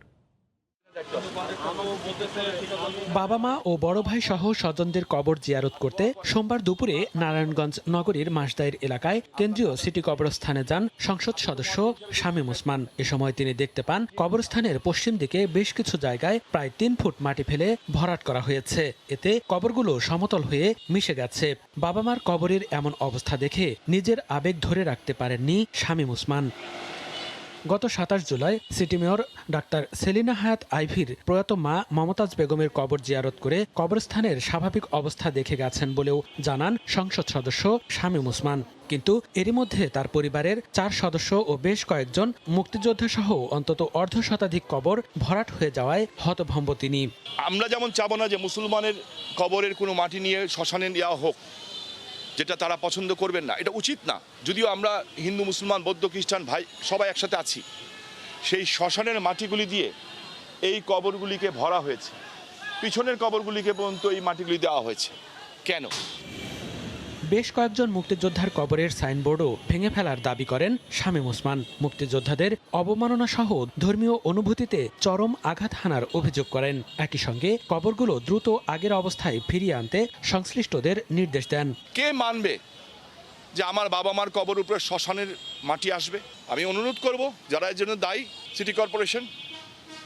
বাবা মা ও বড় ভাই সহ স্বজনদের কবর জিয়ারত করতে সোমবার দুপুরে নারায়ণগঞ্জ নগরীর মাসদাইর এলাকায় কেন্দ্রীয় সিটি কবরস্থানে যান সংসদ সদস্য শামীম ওসমান। এ সময় তিনি দেখতে পান কবরস্থানের পশ্চিম দিকে বেশ কিছু জায়গায় প্রায় 3 ফুট মাটি ফেলে ভরাট করা হয়েছে। এতে কবরগুলো সমতল হয়ে মিশে গেছে। বাবা মার কবরের এমন অবস্থা দেখে নিজের আবেগ ধরে রাখতে পারেননি শামীম ওসমান। গত 27 July city mayor doctor Selina হায়াত আইভির প্রয়াত মা মমতাজ বেগমের কবর জিয়ারত করে কবরস্থানের স্বাভাবিক অবস্থা দেখে গেছেন বলেও জানান সংসদ সদস্য শামীম ওসমান। কিন্তু এরই মধ্যে তার পরিবারের 4 সদস্য ও বেশ কয়েকজন মুক্তিযোদ্ধা সহ অন্তত অর্ধশতাধিক কবর ভরাট হয়ে যাওয়ায় হতভম্ব তিনি। আমরা যেমন চাবো না যে মুসলমানের কবরের কোনো মাটি নিয়ে শ্মশানে দেওয়া হোক, যেটা তারা পছন্দ করবেন না, এটা উচিত না। যদিও আমরা হিন্দু মুসলমান বৌদ্ধ খ্রিস্টান ভাই সবাই একসাথে আছি, সেই শ্মশানের মাটিগুলি দিয়ে এই কবরগুলিকে ভরা হয়েছে, পিছনের কবরগুলিকে পর্যন্ত এই মাটিগুলি দেওয়া হয়েছে কেন? বেশ কয়েকজন মুক্তিযোদ্ধার কবরের সাইনবোর্ডও ভেঙে ফেলার দাবি করেন শামীম ওসমান। মুক্তিযোদ্ধাদের অবমাননা সহ ধর্মীয় অনুভূতিতে চরম আঘাত হানার অভিযোগ করেন। একই সঙ্গে কবরগুলো দ্রুত আগের অবস্থায় ফিরিয়ে আনতে সংশ্লিষ্টদের নির্দেশ দেন। কে মানবে যে আমার বাবা মার কবর উপরে শ্মশানের মাটি আসবে? আমি অনুরোধ করব যারা এর জন্য দায়ী, সিটি কর্পোরেশন,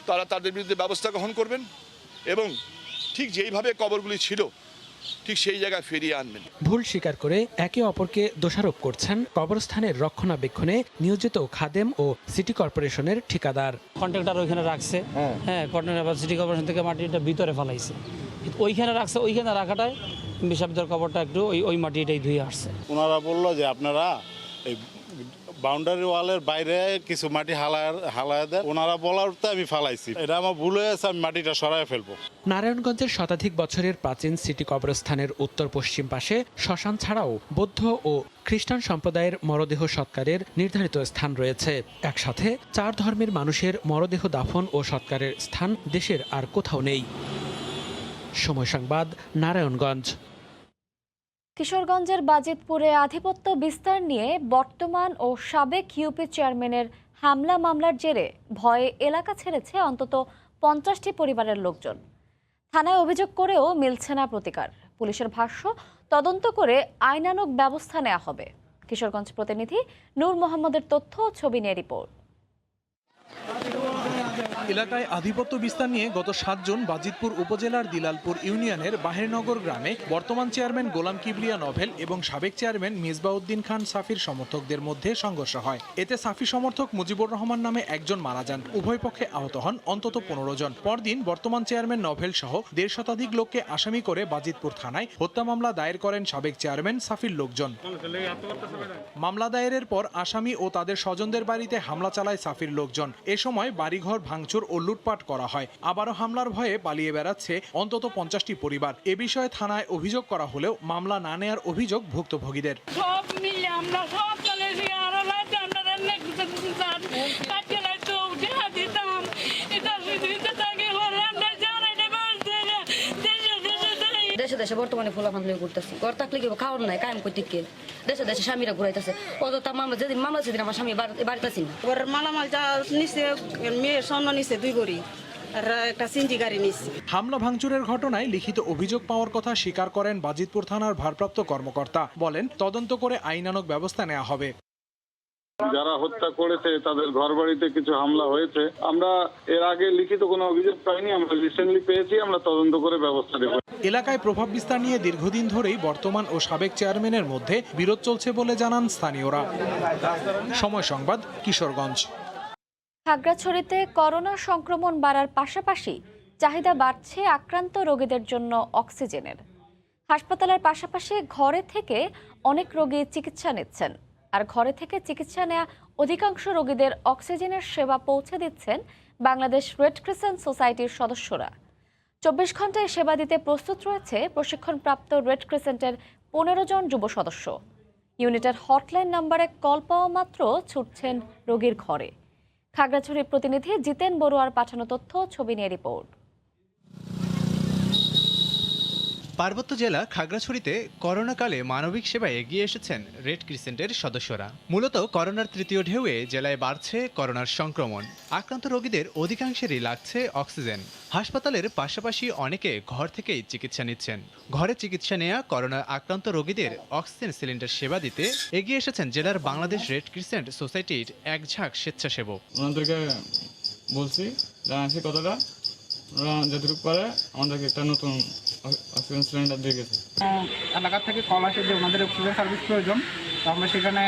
তারা তাদের বিরুদ্ধে ব্যবস্থা গ্রহণ করবেন এবং ঠিক যেইভাবে কবরগুলি ছিল ঠিক সেই জায়গায় ফিরিয়ে আনবেন। ভুল স্বীকার করে একে অপরকে দোষারোপ করছেন কবরস্থানের রক্ষণাবেক্ষণে নিয়োজিত খাদেম ও সিটি কর্পোরেশনের ঠিকাদার। কন্ট্রাক্টর ওইখানে রাখছে, হ্যাঁ কন্ট্রাক্টর সিটি কর্পোরেশন থেকে মাটিটা ভিতরে ফেলাইছে, ওইখানে রাখছে, ওইখানে রাখাটাই বিশাব্দের কবরটা একটু ওই মাটিটাই ধুয়ে আসছে। ওনারা বললো যে আপনারা এই বাউন্ডারি ওয়ালের বাইরে কিছু মাটি হালায় দেন, ওনারা বলারতে আমি ফালাইছি, এটা আমার ভুল হয়েছে, আমি মাটিটা সরাই ফেলবো। নারায়ণগঞ্জের শতাধিক বছরের প্রাচীন সিটি কবরস্থানের উত্তর পশ্চিম পাশে শ্মশান ছাড়াও বৌদ্ধ ও খ্রিস্টান সম্প্রদায়ের মরদেহ সৎকারের নির্ধারিত স্থান রয়েছে। একসাথে 4 ধর্মের মানুষের মরদেহ দাফন ও সৎকারের স্থান দেশের আর কোথাও নেই। সময় সংবাদ, নারায়ণগঞ্জ। কিশোরগঞ্জের বাজিতপুরে আধিপত্য বিস্তার নিয়ে বর্তমান ও সাবেক ইউপি চেয়ারম্যানের হামলা মামলার জেরে ভয়ে এলাকা ছেড়েছে অন্তত 50টি পরিবারের লোকজন। থানায় অভিযোগ করেও মিলছে না প্রতিকার। পুলিশের ভাষ্য, তদন্ত করে আইনানুগ ব্যবস্থা নেওয়া হবে। কিশোরগঞ্জ প্রতিনিধি নূর মোহাম্মদের তথ্য, ছবি নিয়ে রিপোর্ট। এলাকায় আধিপত্য বিস্তার নিয়ে গত 7 জুন বাজিতপুর উপজেলার দিলালপুর ইউনিয়নের বাহিরনগর গ্রামে বর্তমান চেয়ারম্যান গোলাম কিবরিয়া নভেল এবং সাবেক চেয়ারম্যান মিসবাউদ্দিন খান সাফির সমর্থকদের মধ্যে সংঘর্ষ হয়। এতে সাফি সমর্থক মুজিবুর রহমান নামে একজন মারা যান, উভয় পক্ষে আহত হন অন্তত 15 জন। পরদিন বর্তমান চেয়ারম্যান নভেল সহ 1.5 শতাধিক লোককে আসামি করে বাজিতপুর থানায় হত্যা মামলা দায়ের করেন সাবেক চেয়ারম্যান সাফির লোকজন। মামলা দায়েরের পর আসামি ও তাদের স্বজনদের বাড়িতে হামলা চালায় সাফির লোকজন। এ সময় বাড়িঘর ভাঙচুর ও লুটপাট করা হয়। আবারও হামলার ভয়ে পালিয়ে বেড়াচ্ছে অন্তত 50টি পরিবার। এ বিষয়ে থানায় অভিযোগ করা হলেও মামলা না নেয়ার অভিযোগ ভুক্তভোগীদের। সব মিলে আমরা সব চলেছি, আরো রাতে আমরা রান্না করতে কাজে লাগতো, দেখা দিতাম, এটা সুবিধা থাকে আমরা জানাইতে পারছি না। দেশে দেশে বর্তমানে ফোলাফান করতেছি, ঘর থাকলে কি খাওয়ার নাই, কায়েম করতে কে দেশে দেশে স্বামীরা ঘুরাইতেছে, অযথা মামলা যেদিন মামলা সেদিন আমার স্বামী বাড়িতে আছি না। ঘরের মালামাল যা নিচ্ছে, মেয়ের স্বর্ণ নিচ্ছে 2 ভরি, আর একটা সিনজি গাড়ি নিচ্ছে। হামলা ভাঙচুরের ঘটনায় লিখিত অভিযোগ পাওয়ার কথা স্বীকার করেন বাজিতপুর থানার ভারপ্রাপ্ত কর্মকর্তা। বলেন, তদন্ত করে আইনানুগ ব্যবস্থা নেওয়া হবে। যারা হত্যা করেছে তাদের ঘরবাড়িতে কিছু হামলা হয়েছে, আমরা এর আগে লিখিত কোনো অভিযোগ পাইনি, আমরা রিসেন্টলি পেয়েছি, আমরা তদন্ত করে ব্যবস্থা নেব। এলাকায় প্রভাব বিস্তার নিয়ে দীর্ঘদিন ধরেই বর্তমান ও সাবেক চেয়ারম্যানের মধ্যে বিরোধ চলছে বলে জানান স্থানীয়রা। সময় সংবাদ, কিশোরগঞ্জ। খাগড়াছড়িতে করোনা সংক্রমণ বাড়ার পাশাপাশি চাহিদা বাড়ছে আক্রান্ত রোগীদের জন্য অক্সিজেনের। হাসপাতালের পাশাপাশি ঘরে থেকে অনেক রোগী চিকিৎসা নিচ্ছেন, আর ঘরে থেকে চিকিৎসা নেওয়া অধিকাংশ রোগীদের অক্সিজেনের সেবা পৌঁছে দিচ্ছেন বাংলাদেশ রেড ক্রিসেন্ট সোসাইটির সদস্যরা। 24 ঘন্টায় সেবা দিতে প্রস্তুত রয়েছে প্রশিক্ষণপ্রাপ্ত রেড ক্রিসেন্টের 15 জন যুব সদস্য। ইউনিটের হটলাইন নাম্বারে কল পাওয়া মাত্র ছুটছেন রোগীর ঘরে। খাগড়াছড়ির প্রতিনিধি জিতেন বড়ুয়ার পাঠানো তথ্য, ছবি নিয়ে রিপোর্ট। পার্বত্য জেলা খাগড়াছড়িতে করোনাকালে মানবিক সেবায় এগিয়ে এসেছেন রেড ক্রিসেন্টের সদস্যরা। মূলত করোনার তৃতীয় ঢেউয়ে জেলায় বাড়ছে করোনার সংক্রমণ। আক্রান্ত রোগীদের অধিকাংশেরই লাগছে অক্সিজেন। হাসপাতালের পাশাপাশি অনেকে ঘর থেকেই চিকিৎসা নিচ্ছেন। ঘরে চিকিৎসা নেওয়া করোনা আক্রান্ত রোগীদের অক্সিজেন সিলিন্ডার সেবা দিতে এগিয়ে এসেছেন জেলার বাংলাদেশ রেড ক্রিসেন্ট সোসাইটির এক ঝাঁক স্বেচ্ছাসেবক। ওনাদেরকে বলছি জানাচ্ছি কতটা, ওরা যতটুকু পারে আমাদেরকে একটা নতুন অক্সিজেন সিলিন্ডার দিয়ে গেছে। এলাকা থেকে কল আসে যে ওনাদের অক্সিজেন সার্ভিস প্রয়োজন, তো আমরা সেখানে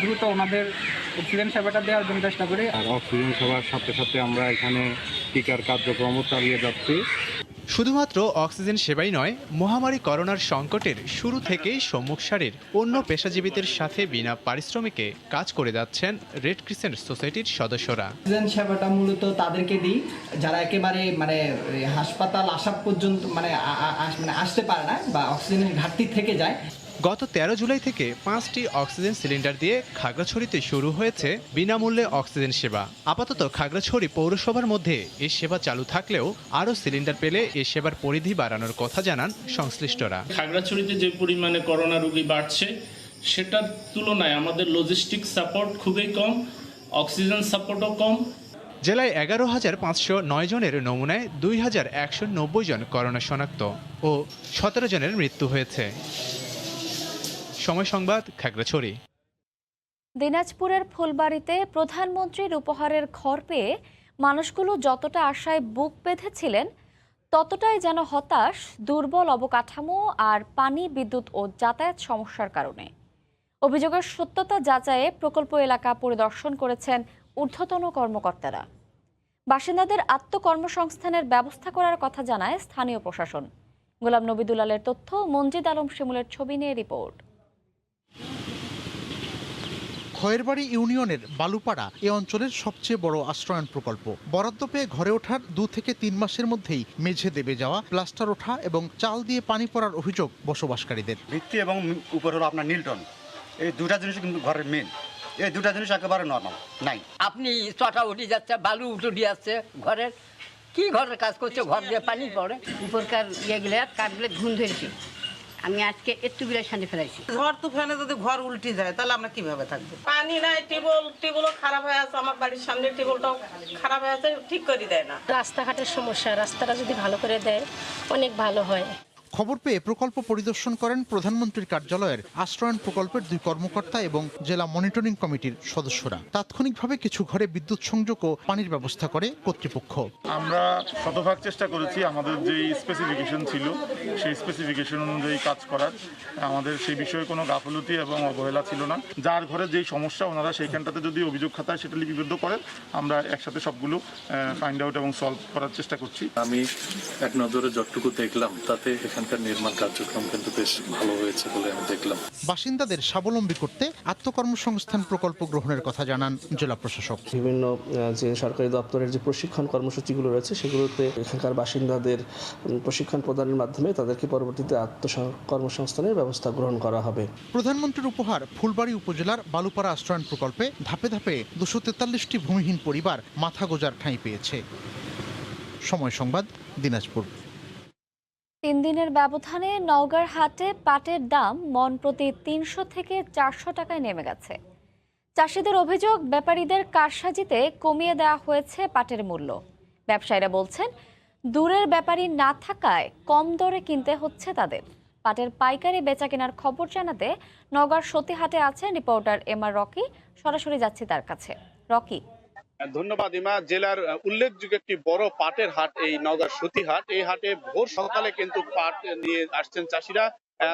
দ্রুত ওনাদের অক্সিজেন সেবাটা দেওয়ার জন্য চেষ্টা করি। আর অক্সিজেন সেবার সাথে সাথে আমরা এখানে টিকার কার্যক্রমও চালিয়ে যাচ্ছি। শুধুমাত্র অক্সিজেন সেবাই নয়, মহামারী করোনার সংকটের শুরু থেকেই সম্মুখ সারির অন্য পেশাজীবীদের সাথে বিনা পারিশ্রমিকে কাজ করে যাচ্ছেন রেড ক্রিসেন্ট সোসাইটির সদস্যরা। অক্সিজেন সেবাটা মূলত তাদেরকে দিই যারা একেবারে হাসপাতাল আসা পর্যন্ত আসতে পারে না বা অক্সিজেনের ঘাটতি থেকে যায়। গত 13 জুলাই থেকে 5টি অক্সিজেন সিলিন্ডার দিয়ে খাগড়াছড়িতে শুরু হয়েছে বিনামূল্যে অক্সিজেন সেবা। আপাতত খাগড়াছড়ি পৌরসভার মধ্যে এই সেবা চালু থাকলেও আরও সিলিন্ডার পেলে এই সেবার পরিধি বাড়ানোর কথা জানান সংশ্লিষ্টরা। খাগড়াছড়িতে যে পরিমাণে করোনা রোগী বাড়ছে সেটার তুলনায় আমাদের লজিস্টিক সাপোর্ট খুবই কম, অক্সিজেন সাপোর্টও কম। জেলায় 11,509 জনের নমুনায় 2,190 জন করোনা শনাক্ত ও 17 জনের মৃত্যু হয়েছে। সময় সংবাদ, খাগড়াছড়ি। দিনাজপুরের ফুলবাড়িতে প্রধানমন্ত্রীর উপহারের ঘর পেয়ে মানুষগুলো যতটা আশায় বুক বেঁধেছিলেন ততটাই যেন হতাশ দুর্বল অবকাঠামো আর পানি, বিদ্যুৎ ও যাতায়াত সমস্যার কারণে। অভিযোগের সত্যতা যাচাইয়ে প্রকল্প এলাকা পরিদর্শন করেছেন ঊর্ধ্বতন কর্মকর্তারা। বাসিন্দাদের আত্মকর্মসংস্থানের ব্যবস্থা করার কথা জানায় স্থানীয় প্রশাসন। গোলাম নবী দুলালের তথ্য, মঞ্জিদ আলম শিমুলের ছবি নিয়ে রিপোর্ট। খয়েরবাড়ি ইউনিয়নের বালুপাড়া এ অঞ্চলের সবচেয়ে বড় আশ্রয়ণ প্রকল্প। বরাদ্দ পেয়ে ঘরে ওঠার 2 থেকে 3 মাসের মধ্যেই মেঝে দেবে যাওয়া, প্লাস্টার ওঠা এবং চাল দিয়ে পানি পড়ার অভিযোগ বসবাসকারীদের। ভিত্তি এবং উপর হলো আপনার নিলটন, এই দুটা জিনিস কিন্তু ঘরের মেন। এই দুটা জিনিস একেবারে নরমাল নাই। আপনি চটা উঠে যাচ্ছে, বালু উঠে যাচ্ছে, ঘরের কি ঘরের কাজ করছে, ঘর দিয়ে পানি পড়ে। উপরকার ইয়েগুলো কাঠগুলো ঘুম ধরেছে। আমি আজকে একটু বিরাট শান্তি ফেলাইছি। ঝড় তুফানে যদি ঘর উল্টে যায় তাহলে আমরা কিভাবে থাকবো? পানি নাই, টিউবওয়েলও খারাপ হয়ে আছে। আমার বাড়ির সামনে টিউবওয়েলটাও খারাপ হয়ে আছে, ঠিক করে দেয় না। রাস্তাঘাটের সমস্যা, রাস্তাটা যদি ভালো করে দেয় অনেক ভালো হয়। খবর পেয়ে প্রকল্প পরিদর্শন করেন প্রধানমন্ত্রীর কার্যালয়ের আশ্রয়ণ প্রকল্পের 2 কর্মকর্তা এবং জেলা মনিটরিং কমিটির সদস্যরা। তাৎক্ষণিকভাবে কিছু ঘরে বিদ্যুৎ সংযোগ ও পানির ব্যবস্থা করে কর্তৃপক্ষ। আমরা শতভাগ চেষ্টা করেছি আমাদের যে স্পেসিফিকেশন ছিল সেই স্পেসিফিকেশন অনুযায়ী কাজ করার। আমাদের সেই বিষয়ে কোনো গাফলতি এবং অবহেলা ছিল না। যার ঘরে যেই সমস্যা ওনারা সেইখানটাতে যদি অভিযোগ খাতায় সেটা লিপিবদ্ধ করেন, আমরা একসাথে সবগুলো ফাইন্ড আউট এবং সলভ করার চেষ্টা করছি। আমি এক নজরে যতটুকু দেখলাম তাতে এখানকার নির্মাণ কার্যক্রম কিন্তু বেশ ভালো হয়েছে বলে আমি দেখলাম। বাসিন্দাদের স্বাবলম্বী করতে আত্মকর্মসংস্থান প্রকল্প গ্রহণের কথা জানান জেলা প্রশাসক। বিভিন্ন যে সরকারি দপ্তরের যে প্রশিক্ষণ কর্মসূচিগুলো রয়েছে সেগুলোতে এখানকার বাসিন্দাদের প্রশিক্ষণ প্রদানের মাধ্যমে তাদেরকে পরবর্তীতে আত্মকর্মসংস্থানের ব্যবস্থা গ্রহণ করা হবে। প্রধানমন্ত্রীর উপহার ফুলবাড়ি উপজেলার বালুপাড়া আশ্রয়ণ প্রকল্পে ধাপে ধাপে 243টি ভূমিহীন পরিবার মাথা গোজার ঠাঁই পেয়েছে। সময় সংবাদ, দিনাজপুর। 3 দিনের ব্যবধানে নওগাঁর হাটে পাটের দাম মন প্রতি 300 থেকে 400 টাকায় নেমে গেছে। চাষিদের অভিযোগ, ব্যাপারীদের কারসাজিতে কমিয়ে দেওয়া হয়েছে পাটের মূল্য। ব্যবসায়ীরা বলছেন দূরের ব্যাপারী না থাকায় কম দরে কিনতে হচ্ছে তাদের। পাটের পাইকারি বেচা কেনার খবর জানাতে নওগাঁর সতীহাটে আছেন রিপোর্টার এমআর রকি। সরাসরি যাচ্ছি তার কাছে। রকি। ধন্যবাদ ইমা। জেলার উল্লেখযোগ্য একটি বড় পাটের হাট এই নওগাঁর সতীহাট। এই হাটে ভোর সকালে কিন্তু পাট নিয়ে আসছেন চাষিরা।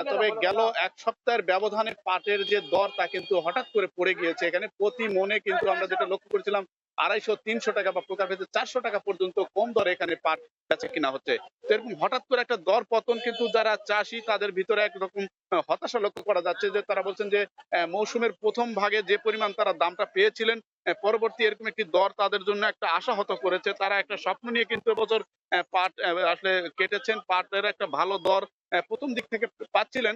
তবে গেল 1 সপ্তাহের ব্যবধানে পাটের যে দর তা কিন্তু হঠাৎ করে পড়ে গিয়েছে। এখানে প্রতি মনে কিন্তু আমরা যেটা লক্ষ্য করেছিলাম 250-300 টাকা বা প্রকারভেদে 400 টাকা পর্যন্ত কম দরে এখানে পাট বেচা কিনা হচ্ছে। তো এরকম হঠাৎ করে একটা দর পতন কিন্তু যারা চাষি তাদের ভিতরে একরকম হতাশা লক্ষ্য করা যাচ্ছে। যে তারা বলছেন যে মৌসুমের প্রথম ভাগে যে পরিমাণ তারা দামটা পেয়েছিলেন, পরবর্তী এরকম একটি দর তাদের জন্য একটা আশাহত করেছে। তারা একটা স্বপ্ন নিয়ে কিন্তু এবছর পাট আসলে কেটেছেন। পাটের একটা ভালো দর প্রথম দিক থেকে পাচ্ছিলেন।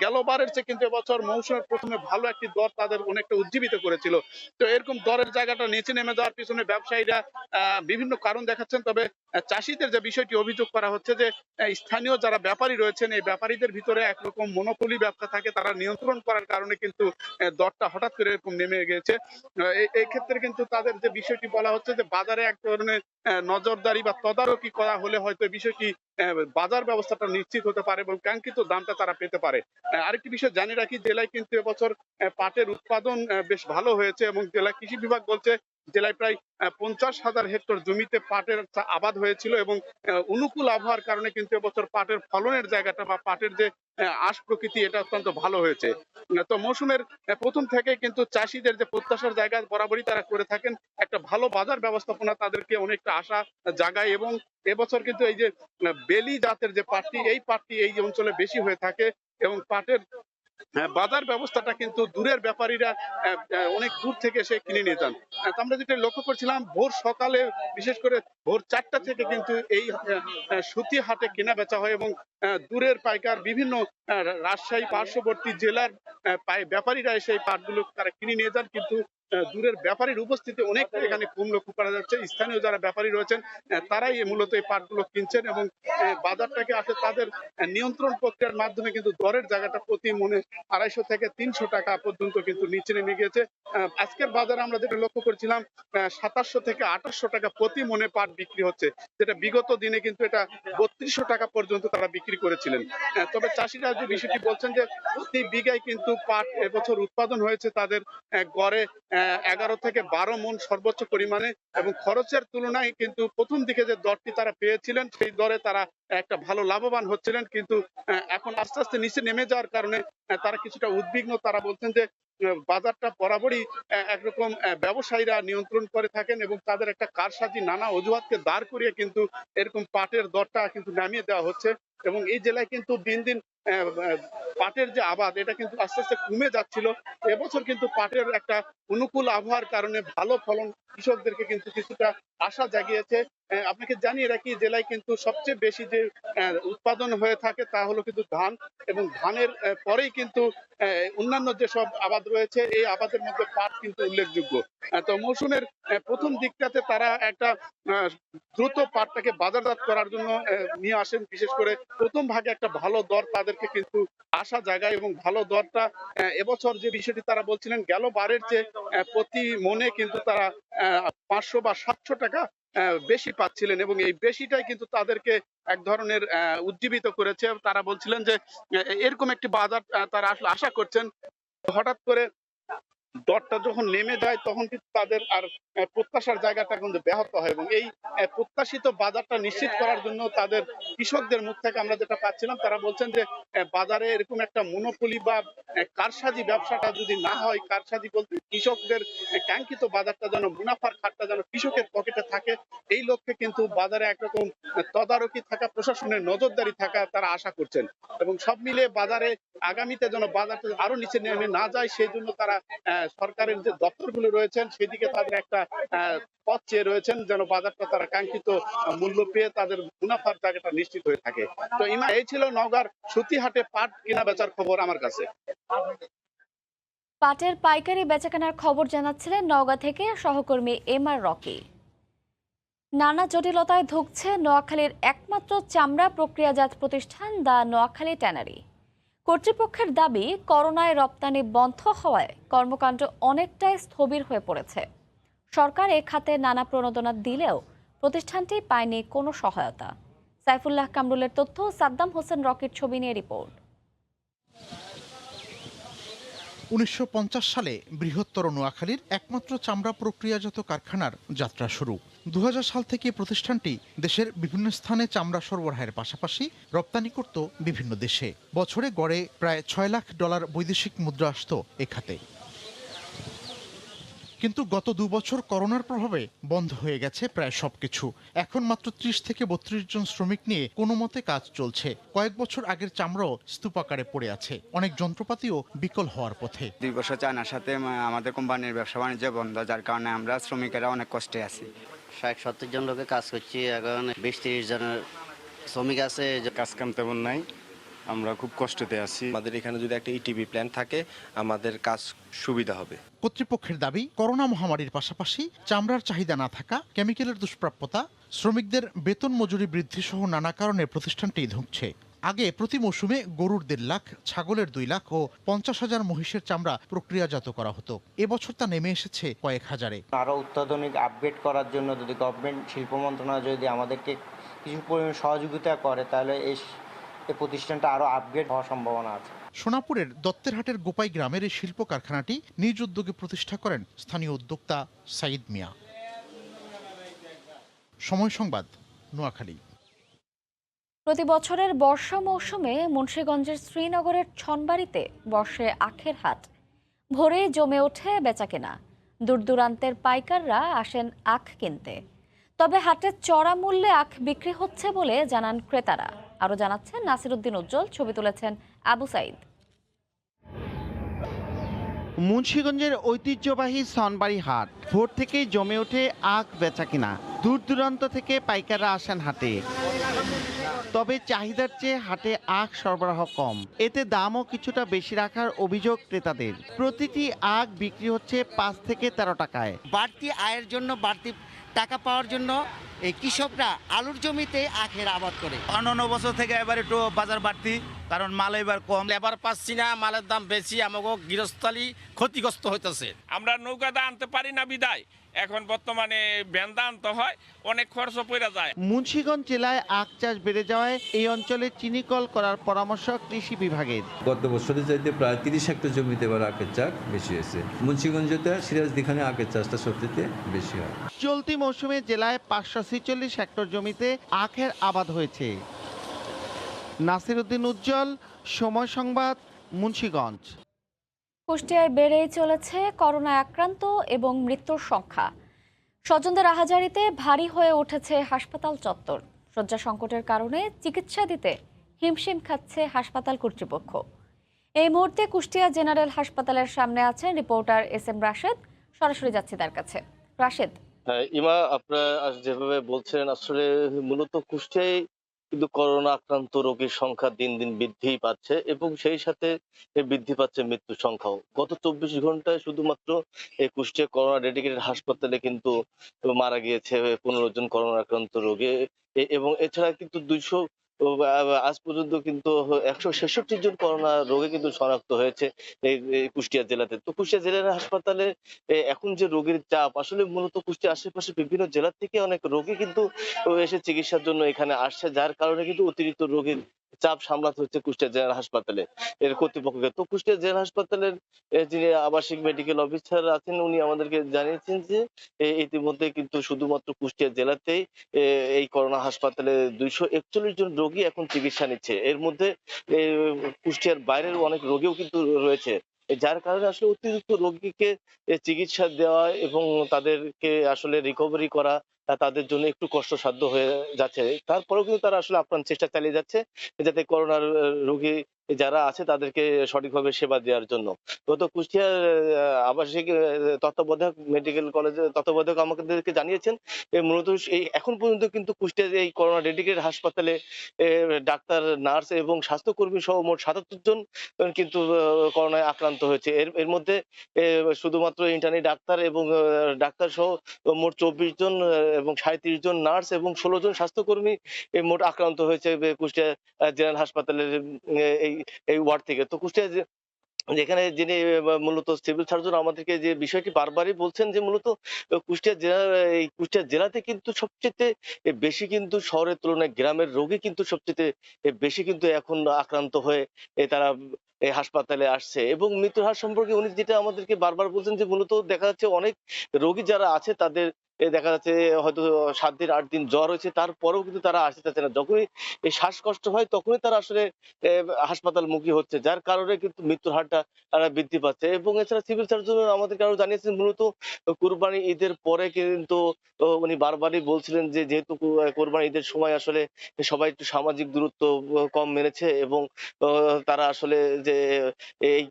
গেলবারের চেয়ে কিন্তু এবছর মৌসুমের প্রথমে ভালো একটি দর তাদের অনেকটা উজ্জীবিত করেছিল। তো এরকম দরের জায়গাটা নিচে নেমে যাওয়ার পিছনে ব্যবসায়ীরা বিভিন্ন কারণ দেখাচ্ছেন। তবে চাষিদের যে বিষয়টি অভিযোগ করা হচ্ছে যে স্থানীয় যারা ব্যাপারী রয়েছেন এই ব্যাপারীদের ভিতরে একরকম মনোপলি ব্যবসা থাকে, তারা নিয়ন্ত্রণ করার কারণে কিন্তু দরটা হঠাৎ করে এরকম নেমে গেছে। এই ক্ষেত্রে কিন্তু তাদের যে বিষয়টি বলা হচ্ছে যে বাজারে এক ধরনের নজরদারি বা তদারকি করা হলে হয়তো বিষয়টি বাজার ব্যবস্থাটা নিশ্চিত হতে পারে এবং কাঙ্ক্ষিত দামটা তারা পেতে পারে। আরেকটি বিষয় জানি রাখি, জেলায় কিন্তু এবছর পাটের উৎপাদন বেশ ভালো হয়েছে এবং জেলা কৃষি বিভাগ বলছে জেলায় প্রায় 50,000 হেক্টর জমিতে পাটের আবাদ হয়েছিল এবং অনুকূল আবহাওয়ার কারণে কিন্তু এবছর পাটের ফলনের জায়গাটা বা পাটের যে আঁশ প্রকৃতি এটা অত্যন্ত ভালো হয়েছে। তো মৌসুমের প্রথম থেকে কিন্তু চাষিদের যে প্রত্যাশার জায়গা বরাবরই তারা করে থাকেন, একটা ভালো বাজার ব্যবস্থাপনা তাদেরকে অনেকটা আশা জাগায় এবং এবছর কিন্তু এই যে বেলি জাতের যে পাটটি, এই পাটটি এই অঞ্চলে বেশি হয়ে থাকে এবং পাটের বাজার ব্যবস্থাটা কিন্তু দূরের ব্যাপারীরা অনেক দূর থেকে এসে কিনে নিয়ে যান। আমরা যেটা লক্ষ্য করছিলাম ভোর সকালে বিশেষ করে ভোর 4টা থেকে কিন্তু এই সুতি হাটে কেনা বেচা হয় এবং দূরের পাইকার বিভিন্ন রাজশাহী পার্শ্ববর্তী জেলার ব্যাপারীরা এসে এই পাটগুলো তারা কিনে নিয়ে যান, কিন্তু দূরের ব্যাপারীর উপস্থিতি অনেকটা এখানে কম লক্ষ্য করা যাচ্ছে। স্থানীয় যারা ব্যাপারী রয়েছেন তারাই মূলত এই পাটগুলো কিনছেন এবং বাজারটাকে আসলে তাদের নিয়ন্ত্রণ প্রক্রিয়ার মাধ্যমে কিন্তু দরের জায়গাটা প্রতি মনে 250 থেকে 300 টাকা পর্যন্ত কিন্তু নিচে নেমে গিয়েছে। আজকের বাজারে আমরা যেটা লক্ষ্য করছিলাম 2700 থেকে 2800 টাকা প্রতি মনে পাট বিক্রি হচ্ছে, যেটা বিগত দিনে কিন্তু এটা 3200 টাকা পর্যন্ত তারা বিক্রি করেছিলেন। তবে চাষিরা যে বিষয়টি বলছেন যে প্রতি বিঘায় কিন্তু পাট এবছর উৎপাদন হয়েছে তাদের গড়ে 11 থেকে 12 মণ সর্বোচ্চ পরিমাণে এবং খরচের তুলনায় কিন্তু প্রথম দিকে যে দরটি তারা পেয়েছিলেন সেই দরে তারা একটা ভালো লাভবান হচ্ছিলেন, কিন্তু এখন আস্তে আস্তে নিচে নেমে যাওয়ার কারণে তারা কিছুটা উদ্বিগ্ন। তারা বলছেন যে বাজারটা বরাবরই একরকম ব্যবসায়ীরা নিয়ন্ত্রণ করে থাকেন এবং তাদের একটা কারসাজি নানা অজুহাতকে দাঁড় করিয়ে কিন্তু এরকম পাটের দরটা কিন্তু নামিয়ে দেওয়া হচ্ছে এবং এই জেলায় কিন্তু দিন দিন পাটের যে আবাদ এটা কিন্তু আস্তে আস্তে কমে যাচ্ছিল। এবছর কিন্তু পাটের একটা অনুকূল আবহাওয়ার কারণে ভালো ফলন কৃষকদেরকে কিন্তু কিছুটা আশা জাগিয়েছে। আপনাকে জানিয়ে রাখি জেলায় কিন্তু সবচেয়ে বেশি যে উৎপাদন হয়ে থাকে তা হলো কিন্তু ধান এবং ধানের পরেই কিন্তু অন্যান্য যেসব আবাদ রয়েছে এই আবাদের মধ্যে পাট কিন্তু উল্লেখযোগ্য। তো মৌসুমের প্রথম দিকটাতে তারা একটা দ্রুত পাটটাকে বাজারজাত করার জন্য নিয়ে আসেন, বিশেষ করে প্রথম ভাগে একটা ভালো দর তাদেরকে কিন্তু আশা জায়গায় এবং ভালো দরটা এবছর যে বিষয়টি তারা বলছিলেন গেল বারের চেয়ে প্রতি মনে কিন্তু তারা 500 বা 700 টাকা বেশি পাচ্ছিলেন এবং এই বেশিটাই কিন্তু তাদেরকে এক ধরনের উজ্জীবিত করেছে। তারা বলছিলেন যে এরকম একটি বাজার তারা আসলে আশা করছেন, হঠাৎ করে দরটা যখন নেমে যায় তখন কিন্তু তাদের আর প্রত্যাশার জায়গাটা কিন্তু ব্যাহত হয় এবং এই প্রত্যাশিত বাজারটা নিশ্চিত করার জন্য তাদের কৃষকদের মুখ থেকে আমরা যেটা পাচ্ছিলাম তারা বলছেন যে বাজারে এরকম একটা মনোপলি বা কারসাজি ব্যবসাটা যদি না হয়, কারসাজি বলতে কৃষকদের কাঙ্ক্ষিত বাজারটা যেন মুনাফার খাতটা যেন কৃষকের পকেটে থাকে, এই লক্ষ্যে কিন্তু বাজারে একরকম তদারকি থাকা, প্রশাসনের নজরদারি থাকা তারা আশা করছেন এবং সব মিলে বাজারে আগামীতে যেন বাজারটা আরো নিচে নেমে না যায় সেই জন্য তারা সরকারের যে দপ্তরগুলো রয়েছেন সেদিকে তাদের একটা পথ চেয়ে রয়েছেন যেন বাজারটা তারা কাঙ্ক্ষিত মূল্য পেয়ে তাদের মুনাফার জায়গাটা নিশ্চিত হয়ে থাকে। তো ইমা এই ছিল নওগাঁর সুতিহাটে পাট কেনা বেচার খবর আমার কাছে। পাটের পাইকারি বেচাকেনার খবর জানাচ্ছিলেন নওগাঁ থেকে সহকর্মী এমআর রকি। নানা জটিলতায় ধুঁকছে নোয়াখালীর একমাত্র চামড়া প্রক্রিয়াজাত প্রতিষ্ঠান দ্য নোয়াখালী ট্যানারি। কর্তৃপক্ষের দাবি করোনায় রপ্তানি বন্ধ হওয়ায় কর্মকাণ্ড অনেকটাই স্থবির হয়ে পড়েছে। সরকার এ খাতে নানা প্রণোদনা দিলেও প্রতিষ্ঠানটি পায়নি কোনো সহায়তা। সাইফুল্লাহ কামরুলের তথ্য, সাদ্দাম হোসেন রকির ছবি নিয়ে রিপোর্ট। 1950 সালে বৃহত্তর নোয়াখালীর একমাত্র চামড়া প্রক্রিয়াজাত কারখানার যাত্রা শুরু। 2000 সাল থেকে প্রতিষ্ঠানটি দেশের বিভিন্ন স্থানে চামড়া সরবরাহের পাশাপাশি রপ্তানি করত বিভিন্ন দেশে। বছরে গড়ে প্রায় $6 লাখ বৈদেশিক মুদ্রা আসত এ খাতে। কিন্তু গত 2 বছর করোনার প্রভাবে বন্ধ হয়ে গেছে প্রায় সবকিছু। এখন মাত্র 30 থেকে 32 জন শ্রমিক নিয়ে কোনো মতে কাজ চলছে। কয়েক বছর আগের চামড়াও স্তূপাকারে পড়ে আছে, অনেক যন্ত্রপাতিও বিকল হওয়ার পথে। 2 বছর চায়নার সাথে আমাদের কোম্পানির ব্যবসা বাণিজ্য বন্ধ, যার কারণে আমরা শ্রমিকেরা অনেক কষ্টে আছি। 60-70 জন লোকে কাজ করছি, এখন 20-30 জনের শ্রমিক আছে। কাজ কাম তেমন নাই, আমরা খুব কষ্টতে আছি। আমাদের এখানে যদি একটা ইটিভি প্ল্যান থাকে আমাদের কাজ সুবিধা হবে। কর্তৃপক্ষের দাবি, করোনা মহামারীর পাশাপাশি চামড়ার চাহিদা না থাকা, কেমিক্যালের দুষ্প্রাপ্যতা, শ্রমিকদের বেতন মজুরি বৃদ্ধি সহ নানা কারণে প্রতিষ্ঠানটি ধুঁকছে। আগে প্রতি মৌসুমে গরুর 1.5 লাখ, ছাগলের 2 লাখ ও 50,000 মহিষের চামড়া প্রক্রিয়াজাত করা হতো। এবছর তা নেমে এসেছে কয়েক হাজারে। আরো অত্যাধুনিক আপগ্রেড করার জন্য যদি গভর্নমেন্ট শিল্প মন্ত্রণালয় যদি আমাদেরকে কিছু পরিমাণ সহযোগিতা করে তাহলে এই এই প্রতিষ্ঠানটা আরও আপগ্রেড হওয়ার সম্ভাবনা আছে। সোনাপুরের দত্তেরহাটের গোপাই গ্রামের এই শিল্প কারখানাটি নিজ উদ্যোগে প্রতিষ্ঠা করেন স্থানীয় উদ্যোক্তা সাইদ মিয়া। সময় সংবাদ, নোয়াখালী। প্রতি বছরের বর্ষা মৌসুমে মুন্সিগঞ্জের শ্রীনগরের ছনবাড়িতে বর্ষে আখের হাট। ভোরে জমে ওঠে বেচাকেনা। দূর দূরান্তের পাইকাররা আসেন আখ কিনতে। তবে হাটে চড়া মূল্যে আখ বিক্রি হচ্ছে বলে জানান ক্রেতারা। আরও জানাচ্ছেন নাসিরউদ্দিন উজ্জ্বল, ছবি তুলেছেন আবু সাইদ। মুন্সিগঞ্জের ঐতিহ্যবাহী সনবাড়ি হাট ভোর থেকেই জমে ওঠে আখ বেচাকেনা। দূর দূরান্ত থেকে পাইকাররা আসেন হাটে। তবে চাহিদার চেয়ে হাটে আখ সরবরাহ কম, এতে দামও কিছুটা বেশি রাখার অভিযোগ ক্রেতাদের। প্রতিটি আখ বিক্রি হচ্ছে 5 থেকে 13 টাকায়। বাড়তি আয়ের জন্য, বাড়তি টাকা পাওয়ার জন্য এই কৃষকরা আলুর জমিতে আখের আবাদ করে। অন্যান্য বছর থেকে এবার একটু বাজার বাড়তি, কারণ মাল এবার কম। লেবার পাচ্ছি না, মালের দাম বেশি, আমাকে গৃহস্থলী ক্ষতিগ্রস্ত হইতেছে। আমরা নৌকাতে আনতে পারি না বিদায় এখন বর্তমানে বেন্দা আনতে হয়, অনেক খরচ পড়ে যায়। মুন্সিগঞ্জ জেলায় আখ চাষ বেড়ে যাওয়ায় এই অঞ্চলে চিনিকল করার পরামর্শ কৃষি বিভাগের। গত বছরের চাইতে প্রায় 30 হেক্টর জমিতে এবার আখের চাষ বেশি হয়েছে। মুন্সিগঞ্জতে সিরাজদিখানে আখের চাষটা সবচেয়ে বেশি হয়। চলতি মৌসুমে জেলায় 546 হেক্টর জমিতে আখের আবাদ হয়েছে। নাসিরউদ্দিন উজ্জ্বল, সময় সংবাদ, মুন্সিগঞ্জ। কুষ্টিয়ায় বেড়েই চলেছে করোনায় আক্রান্ত এবং মৃত্যুর সংখ্যা। স্বজনদের আহাজারিতে ভারী হয়ে উঠেছে হাসপাতাল চত্বর। শয্যা সংকটের কারণে চিকিৎসা দিতে হিমশিম খাচ্ছে হাসপাতাল কর্তৃপক্ষ। এই মুহূর্তে কুষ্টিয়া জেনারেল হাসপাতালের সামনে আছেন রিপোর্টার SM রাশেদ। সরাসরি যাচ্ছি তার কাছে। রাশেদ। ইমা, আপনারা যেভাবে বলছেন, আসলে মূলত কুষ্টিয়ায় কিন্তু করোনা আক্রান্ত রোগীর সংখ্যা দিন দিন বৃদ্ধিই পাচ্ছে এবং সেই সাথে বৃদ্ধি পাচ্ছে মৃত্যুর সংখ্যাও। গত 24 ঘন্টায় শুধুমাত্র এই কুষ্টিয়া করোনা ডেডিকেটেড হাসপাতালে কিন্তু মারা গিয়েছে 15 জন করোনা আক্রান্ত রোগী এবং এছাড়া কিন্তু 200 আজ পর্যন্ত কিন্তু 166 জন করোনা রোগী কিন্তু শনাক্ত হয়েছে এই কুষ্টিয়া জেলাতে। তো কুষ্টিয়া জেলার হাসপাতালে এখন যে রোগীর চাপ, আসলে মূলত কুষ্টিয়া আশেপাশে বিভিন্ন জেলা থেকে অনেক রোগী কিন্তু এসে চিকিৎসার জন্য এখানে আসছে, যার কারণে কিন্তু অতিরিক্ত রোগীর চাপ সামলাতে হচ্ছে কুষ্টিয়া জেনারেল হাসপাতালে এর কর্তৃপক্ষকে। তো কুষ্টিয়া জেনারেল হাসপাতালের যিনি আবাসিক মেডিকেল অফিসার আছেন, উনি আমাদেরকে জানিয়েছেন যে ইতিমধ্যে কিন্তু শুধুমাত্র কুষ্টিয়া জেলাতেই এই করোনা হাসপাতালে 241 জন রোগী এখন চিকিৎসা নিচ্ছে। এর মধ্যে কুষ্টিয়ার বাইরের অনেক রোগীও কিন্তু রয়েছে, যার কারণে আসলে অতিরিক্ত রোগীকে চিকিৎসা দেওয়া এবং তাদেরকে আসলে রিকভারি করা তাদের জন্য একটু কষ্টসাধ্য হয়ে যাচ্ছে। তারপরেও কিন্তু তারা আসলে আপ্রাণ চেষ্টা চালিয়ে যাচ্ছে যাতে করোনার রোগী যারা আছে তাদেরকে সঠিকভাবে সেবা দেওয়ার জন্য। গত কুষ্টিয়ার আবাসিক তত্ত্বাবধায়ক মেডিকেল কলেজের তত্ত্বাবধায়ক আমাদেরকে জানিয়েছেন মূলত এই এখন পর্যন্ত কিন্তু কুষ্টিয়ার এই করোনা ডেডিকেটেড হাসপাতালে ডাক্তার, নার্স এবং স্বাস্থ্যকর্মী সহ মোট 77 জন কিন্তু করোনায় আক্রান্ত হয়েছে। এর মধ্যে শুধুমাত্র ইন্টার্নি ডাক্তার এবং ডাক্তার সহ মোট 24 জন এবং 37 জন নার্স এবং 16 জন স্বাস্থ্যকর্মী মোট আক্রান্ত হয়েছে কুষ্টিয়া জেনারেল হাসপাতালের এই ওয়ার্ড থেকে। তো কুষ্টিয়া যেখানে যিনি মূলত সিভিল সার্জন আমাদেরকে যে বিষয়টি বারবারই বলছেন যে মূলত কুষ্টিয়া জেলাতে কিন্তু সবচেয়ে বেশি কিন্তু শহরের তুলনায় গ্রামের রোগী কিন্তু সবচেয়ে বেশি কিন্তু এখন আক্রান্ত হয়ে তারা এই হাসপাতালে আসছে এবং মৃত্যুর হার সম্পর্কে উনি যেটা আমাদেরকে বারবার বলছেন যে মূলত দেখা যাচ্ছে অনেক রোগী যারা আছে তাদের দেখা যাচ্ছে হয়তো 7 দিন 8 দিন জ্বর হয়েছে, তারপরেও কিন্তু তারা আসতে চাচ্ছে না। যখনই এই শ্বাসকষ্ট হয় তখনই তারা আসলে হাসপাতালমুখী হচ্ছে, যার কারণে কিন্তু মৃত্যুর হারটা বৃদ্ধি পাচ্ছে। এবং এছাড়া সিভিল সার্জন আমাদেরকে আরো জানিয়েছেন মূলত কুরবানি ঈদের পরে কিন্তু উনি বারবারই বলছিলেন যে যেহেতু কুরবানি ঈদের সময় আসলে সবাই একটু সামাজিক দূরত্ব কম মেনেছে এবং তারা আসলে যে এই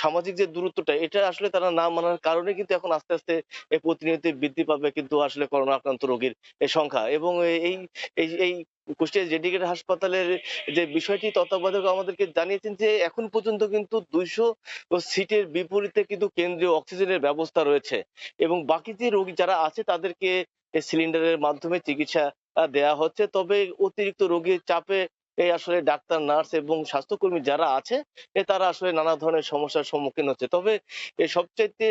সামাজিক যে দূরত্বটা এটা আসলে তারা না মানার কারণে কিন্তু এখন আস্তে আস্তে প্রতিনিয়ত বৃদ্ধি পাবে কিন্তু আসলে করোনা আক্রান্ত রোগীর সংখ্যা। এবং এই কুষ্টিয়া ডেডিকেটেড হাসপাতালের যে বিষয়টি তত্ত্বাবধায়ক আমাদেরকে জানিয়েছেন যে এখন পর্যন্ত কিন্তু 200 সিটের বিপরীতে কিন্তু কেন্দ্রীয় অক্সিজেনের ব্যবস্থা রয়েছে এবং বাকি যে রোগী যারা আছে তাদেরকে সিলিন্ডারের মাধ্যমে চিকিৎসা দেয়া হচ্ছে। তবে অতিরিক্ত রোগীর চাপে আসলে ডাক্তার, নার্স এবং স্বাস্থ্যকর্মী যারা আছে তারা আসলে নানা ধরনের সমস্যার সম্মুখীন হচ্ছে। তবে সবচাইতে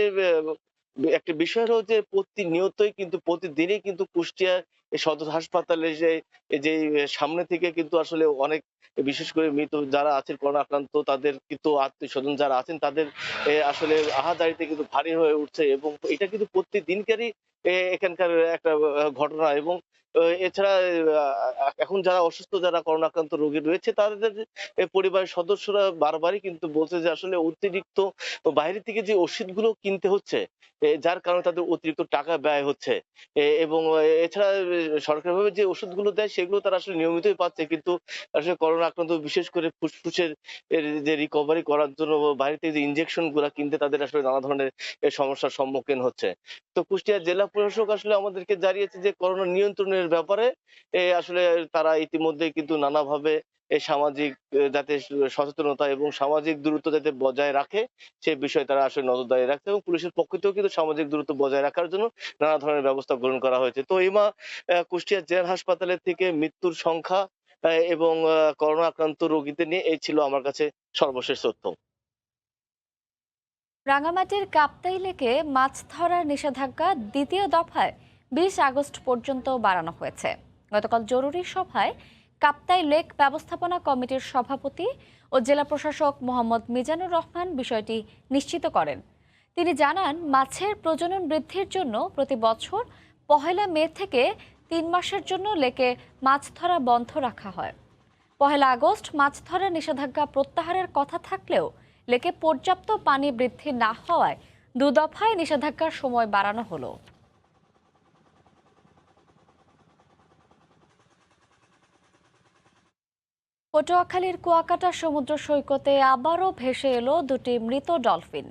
একটা বিষয় হলো যে প্রতিনিয়তই কিন্তু প্রতিদিনই কিন্তু কুষ্টিয়া এই সদর হাসপাতালে যে সামনে থেকে কিন্তু আসলে অনেক, বিশেষ করে মৃত যারা আছেন করোনা আক্রান্ত, তাদের কিন্তু আত্মীয় স্বজন যারা আছেন তাদের আসলে আহাজারিতে কিন্তু ভারী হয়ে উঠছে, এবং এটা কিন্তু প্রতিদিনকারই এখানকার একটা ঘটনা। এবং এছাড়া এখন যারা অসুস্থ, যারা করোনা আক্রান্ত রোগী রয়েছে, তাদের পরিবারের সদস্যরা বারবারই কিন্তু বলছে যে আসলে অতিরিক্ত বাইরে থেকে যে ওষুধগুলো কিনতে হচ্ছে, যার কারণে তাদের অতিরিক্ত টাকা ব্যয় হচ্ছে। এবং এছাড়া সরকারিভাবে যে ওষুধগুলো দেয় সেগুলো তারা আসলে নিয়মিতই পাচ্ছে, কিন্তু আসলে করোনা আক্রান্ত বিশেষ করে ফুসফুসের যে রিকভারি করার জন্য বাইরে থেকে যে ইনজেকশন গুলা কিনতে তাদের আসলে নানা ধরনের সমস্যার সম্মুখীন হচ্ছে। তো কুষ্টিয়া জেলা প্রশাসক আসলে আমাদেরকে জানিয়েছে যে করোনা নিয়ন্ত্রণের ব্যাপারে আসলে তারা ইতিমধ্যে কিন্তু নানাভাবে সামাজিক যাতে সচেতনতা এবং সামাজিক দূরত্ব যাতে বজায় রাখে সে বিষয়ে তারা আসলে নজরদারি রাখছে, এবং পুলিশের পক্ষ থেকেও কিন্তু সামাজিক দূরত্ব বজায় রাখার জন্য নানা ধরনের ব্যবস্থা গ্রহণ করা হয়েছে। তো ইমা, কুষ্টিয়া জেনারেল হাসপাতালের থেকে মৃত্যুর সংখ্যা এবং করোনা আক্রান্ত রোগীদের নিয়ে এই ছিল আমার কাছে সর্বশেষ তথ্য। রাঙামাটির কাপ্তাই লেকে মাছ ধরার নিষেধাজ্ঞা দ্বিতীয় দফায় 20 আগস্ট পর্যন্ত বাড়ানো হয়েছে। গতকাল জরুরি সভায় কাপ্তাই লেক ব্যবস্থাপনা কমিটির সভাপতি ও জেলা প্রশাসক মোহাম্মদ মিজানুর রহমান বিষয়টি নিশ্চিত করেন। তিনি জানান, মাছের প্রজনন বৃদ্ধির জন্য প্রতি বছর 1 মে থেকে 3 মাসের জন্য লেকে মাছ ধরা বন্ধ রাখা হয়। 1 আগস্ট মাছ ধরার নিষেধাজ্ঞা প্রত্যাহারের কথা থাকলেও লেকে পর্যাপ্ত পানি বৃদ্ধি না হওয়ায় 2 দফায় নিষেধাজ্ঞার সময় বাড়ানো হলো। পটুয়াখালীর কুয়াকাটা সমুদ্র সৈকতে আবারও ভেসে এলো 2টি মৃত ডলফিন।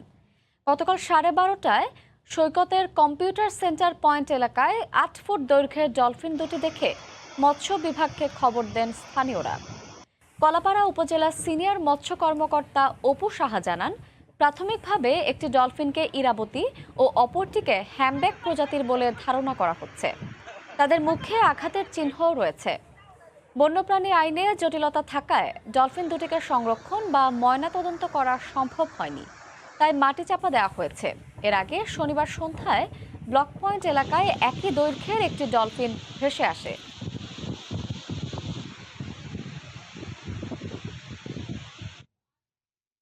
গতকাল 12:30টায় সৈকতের কম্পিউটার সেন্টার পয়েন্ট এলাকায় 8 ফুট দৈর্ঘ্যের ডলফিন দুটি দেখে মৎস্য বিভাগকে খবর দেন স্থানীয়রা। কলাপাড়া উপজেলার সিনিয়র মৎস্য কর্মকর্তা অপু সাহা জানান, প্রাথমিকভাবে একটি ডলফিনকে ইরাবতী ও অপরটিকে হ্যামব্যাক প্রজাতির বলে ধারণা করা হচ্ছে। তাদের মুখে আঘাতের চিহ্নও রয়েছে। বন্যপ্রাণী আইনে জটিলতা থাকায় ডলফিন দুটিকে সংরক্ষণ বা ময়নাতদন্ত করা সম্ভব হয়নি, তাই মাটি চাপা দেওয়া হয়েছে। এর আগে শনিবার সন্ধ্যায় ব্লক পয়েন্ট এলাকায় একই দৈর্ঘ্যের একটি ডলফিন ভেসে আসে।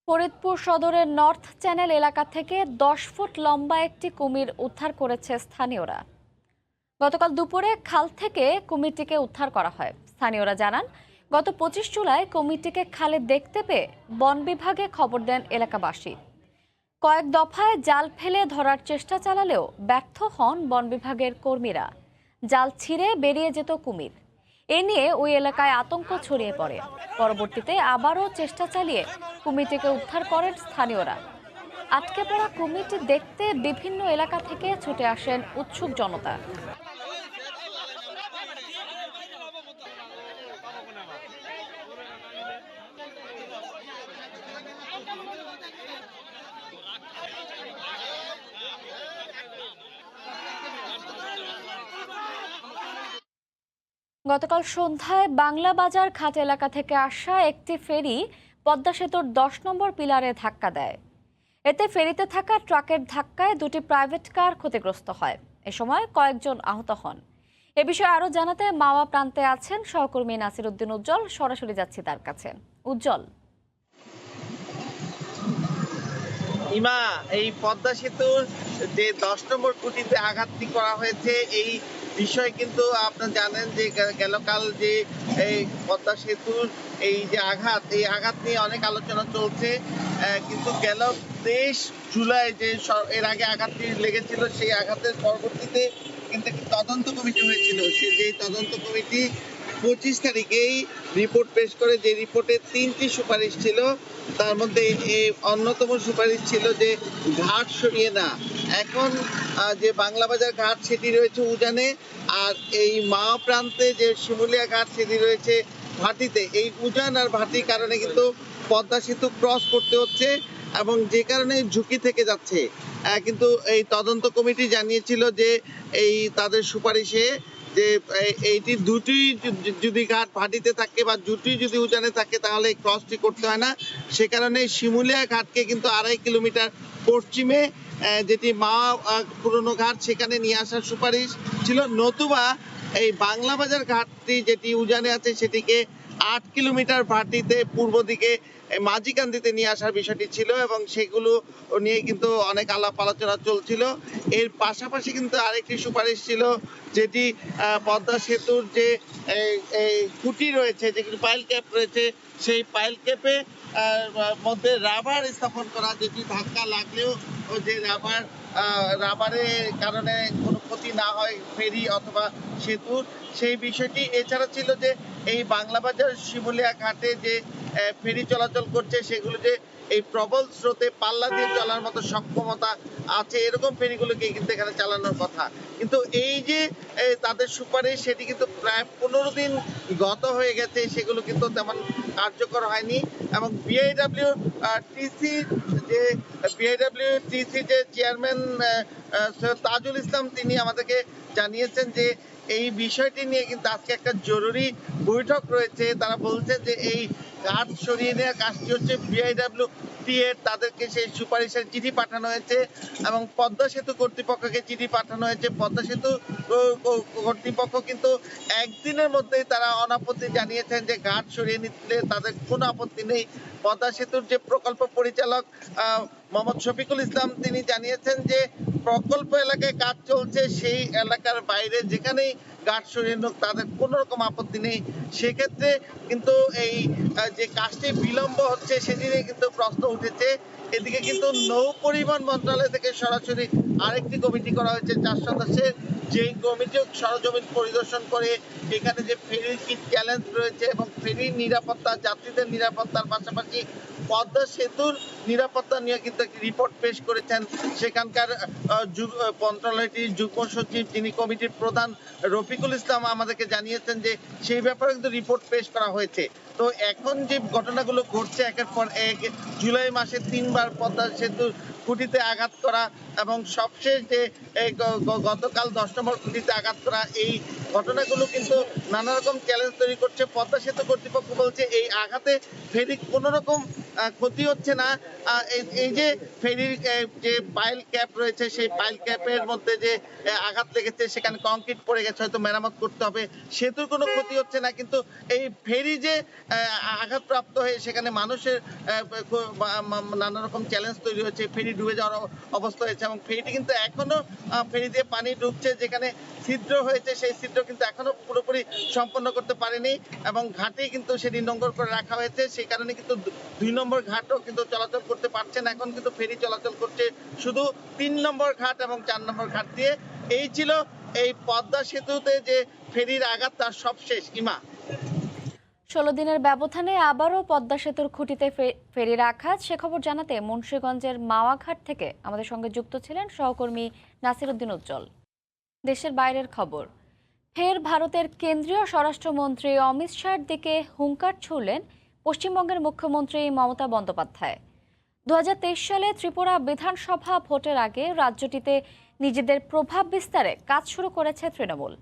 ফরিদপুর সদরের নর্থ চ্যানেল এলাকা থেকে 10 ফুট লম্বা একটি কুমির উদ্ধার করেছে স্থানীয়রা। গতকাল দুপুরে খাল থেকে কুমিরটিকে উদ্ধার করা হয়। স্থানীয়রা জানান, গত 25 জুলাই কুমিরটিকে খালে দেখতে পেয়ে বন বিভাগে খবর দেন এলাকাবাসী। কয়েক দফায় জাল ফেলে ধরার চেষ্টা চালালেও ব্যর্থ হন বন বিভাগের কর্মীরা। জাল ছিঁড়ে বেরিয়ে যেত কুমির। এ নিয়ে ওই এলাকায় আতঙ্ক ছড়িয়ে পড়ে। পরবর্তীতে আবারও চেষ্টা চালিয়ে কুমিরটিকে উদ্ধার করেন স্থানীয়রা। আটকে পড়া কুমিরটি দেখতে বিভিন্ন এলাকা থেকে ছুটে আসেন উৎসুক জনতা। গতকাল সন্ধ্যায় বাংলা বাজার ঘাট এলাকা থেকে আসা একটি ফেরি পদ্মা সেতুর 10 নম্বর পিলারে ধাক্কা দেয়। এতে ফেরিতে থাকা ট্রাকের ধাক্কায় 2টি প্রাইভেট কার ক্ষতিগ্রস্ত হয়। এ সময় কয়েকজন আহত হন। এ বিষয়ে আরও জানাতে মাওয়া প্রান্তে আছেন সহকর্মী নাসির উদ্দিন উজ্জ্বল। সরাসরি যাচ্ছি তার কাছে। উজ্জ্বল, ইমা, এই পদ্মা সেতুর যে 10 নম্বর খুঁটিতে আঘাতটি করা হয়েছে, এই বিষয়ে কিন্তু আপনারা জানেন যে গেলকাল যে এই পদ্মা সেতুর এই যে আঘাত, এই আঘাত নিয়ে অনেক আলোচনা চলছে, কিন্তু গেল 23 জুলাই যে এর আগে আঘাতটি লেগেছিল, সেই আঘাতের পরবর্তীতে কিন্তু একটি তদন্ত কমিটি হয়েছিল। যে তদন্ত কমিটি 25 তারিখেই রিপোর্ট পেশ করে, যে রিপোর্টে 3টি সুপারিশ ছিল। তার মধ্যে এই অন্যতম সুপারিশ ছিল যে ঘাট সরিয়ে না, এখন যে বাংলা বাজার ঘাট সেটি রয়েছে উজানে, আর এই মাওয়া প্রান্তে যে শিমুলিয়া ঘাট সেটি রয়েছে ভাটিতে। এই উজান আর ভাটির কারণে কিন্তু পদ্মা সেতু ক্রস করতে হচ্ছে, এবং যে কারণে ঝুঁকি থেকে যাচ্ছে। কিন্তু এই তদন্ত কমিটি জানিয়েছিল যে এই তাদের সুপারিশে যে এইটি 2টি যদি ঘাট ভাটিতে থাকে বা 2টি যদি উজানে থাকে তাহলে ক্রসটি করতে হয় না। সে কারণে শিমুলিয়া ঘাটকে কিন্তু 2.5 কিলোমিটার পশ্চিমে যেটি মা পুরনো ঘাট সেখানে নিয়ে আসার সুপারিশ ছিল, নতুবা এই বাংলা বাজার ঘাটটি যেটি উজানে আছে সেটিকে 8 কিলোমিটার ভাটিতে পূর্ব দিকে মাঝিকান্দিতে নিয়ে আসার বিষয়টি ছিল এবং সেগুলো নিয়ে কিন্তু অনেক আলাপ আলোচনা চলছিল। এর পাশাপাশি কিন্তু আরেকটি সুপারিশ ছিল যেটি পদ্মা সেতুর যে খুঁটি রয়েছে, যেগুলো পাইল ক্যাপ রয়েছে, সেই পাইল ক্যাপে মধ্যে রাবার স্থাপন করা, যেটি ধাক্কা লাগলেও যে রাবারের কারণে কোনো ক্ষতি না হয় ফেরি অথবা সেতুর, সেই বিষয়টি। এছাড়া ছিল যে এই বাংলা বাজার শিমুলিয়া ঘাটে যে ফেরি চলাচল করছে সেগুলো যে এই প্রবল স্রোতে পাল্লা দিয়ে চলার মতো সক্ষমতা আছে, এরকম ফেরিগুলোকে কিন্তু এখানে চালানোর কথা। কিন্তু এই যে তাদের সুপারিশ সেটি কিন্তু প্রায় 15 দিন গত হয়ে গেছে, সেগুলো কিন্তু তেমন কার্যকর হয়নি। এবং বিআইডব্লিউটিসি যে চেয়ারম্যান সৈয়দ তাজুল ইসলাম তিনি আমাদেরকে জানিয়েছেন যে এই বিষয়টি নিয়ে কিন্তু আজকে একটা জরুরি বৈঠক রয়েছে। তারা বলছেন যে এই কাজ সরিয়ে নেওয়ার কাজটি হচ্ছে বিআইডব্লিউটি এর, তাদেরকে সেই সুপারিশের চিঠি পাঠানো হয়েছে এবং পদ্মা সেতু কর্তৃপক্ষকে চিঠি পাঠানো হয়েছে। পদ্মা সেতু কর্তৃপক্ষ কিন্তু একদিনের মধ্যেই তারা অনাপত্তি জানিয়েছেন যে ঘাট সরিয়ে নিতে তাদের কোনো আপত্তি নেই। পদ্মা সেতুর যে প্রকল্প পরিচালক মোহাম্মদ শফিকুল ইসলাম তিনি জানিয়েছেন যে প্রকল্প এলাকায় কাজ চলছে, সেই এলাকার বাইরে যেখানেই ঘাট সরিয়ে নিক তাদের কোনো রকম আপত্তি নেই। সেক্ষেত্রে কিন্তু এই যে কাজটি বিলম্ব হচ্ছে সেদিনে কিন্তু প্রশ্ন উঠেছে। এদিকে কিন্তু নৌ পরিবহন মন্ত্রণালয় থেকে সরাসরি আরেকটি কমিটি করা হয়েছে 4 সদস্যের, যেই কমিটি সরজমিন পরিদর্শন করে এখানে যে ফেরির কি চ্যালেঞ্জ রয়েছে এবং ফেরির নিরাপত্তা, যাত্রীদের নিরাপত্তার পাশাপাশি পদ্মা সেতুর নিরাপত্তা নিয়ে কিন্তু একটি রিপোর্ট পেশ করেছেন সেখানকার মন্ত্রণালয়টির যুগ্ম সচিব, যিনি কমিটির প্রধান রফিকুল ইসলাম আমাদেরকে জানিয়েছেন যে সেই ব্যাপারে কিন্তু রিপোর্ট পেশ করা হয়েছে। তো এখন যে ঘটনাগুলো ঘটছে একের পর এক, জুলাই মাসে 3 বার পদ্মা সেতুর খুঁটিতে আঘাত করা এবং সবশেষ যে গতকাল 10 নম্বর খুঁটিতে আঘাত করা, এই ঘটনাগুলো কিন্তু নানা রকম চ্যালেঞ্জ তৈরি করছে। পদ্মা সেতু কর্তৃপক্ষ বলছে এই আঘাতে ফেরি কোনো রকম ক্ষতি হচ্ছে না। এই যে ফেরির যে পাইল ক্যাপ রয়েছে সেই পাইল ক্যাপের মধ্যে যে আঘাত লেগেছে, সেখানে কংক্রিট পড়ে গেছে, হয়তো মেরামত করতে হবে, সেতুর কোনো ক্ষতি হচ্ছে না। কিন্তু এই ফেরি যে আঘাতপ্রাপ্ত হয়ে সেখানে মানুষের নানা রকম চ্যালেঞ্জ তৈরি হয়েছে, ফেরি ডুবে যাওয়ার অবস্থা হয়েছে এবং ফেরিটি কিন্তু এখনো ফেরি দিয়ে পানি ঢুকছে, যেখানে ছিদ্র হয়েছে সেই ছিদ্র কিন্তু এখনো পুরোপুরি সম্পন্ন করতে পারেনি এবং ঘাটে কিন্তু সেটি নোংর করে রাখা হয়েছে। সেই কারণে কিন্তু 2 নম্বর ঘাটও কিন্তু চলাচল করতে পারছে না। এখন কিন্তু ফেরি চলাচল করছে শুধু 3 নম্বর ঘাট এবং 4 নম্বর ঘাট দিয়ে। এই ছিল এই পদ্মা সেতুতে যে ফেরির আঘাত তার সবশেষ। ইমা, 16 দিনের ব্যবধানে আবারও পদ্মা সেতুর খুঁটিতে ফেরির আঘাত, সে খবর জানাতে মুন্সিগঞ্জের মাওয়াঘাট থেকে আমাদের সঙ্গে যুক্ত ছিলেন সহকর্মী নাসির উদ্দিন উজ্জ্বল। দেশের বাইরের খবর, ফের ভারতের কেন্দ্রীয় স্বরাষ্ট্রমন্ত্রী অমিত শাহর দিকে হুঙ্কার ছুড়লেন পশ্চিমবঙ্গের মুখ্যমন্ত্রী মমতা বন্দ্যোপাধ্যায়। 2023 সালে ত্রিপুরা বিধানসভা ভোটের আগে রাজ্যটিতে নিজেদের প্রভাব বিস্তারে কাজ শুরু করেছে তৃণমূল।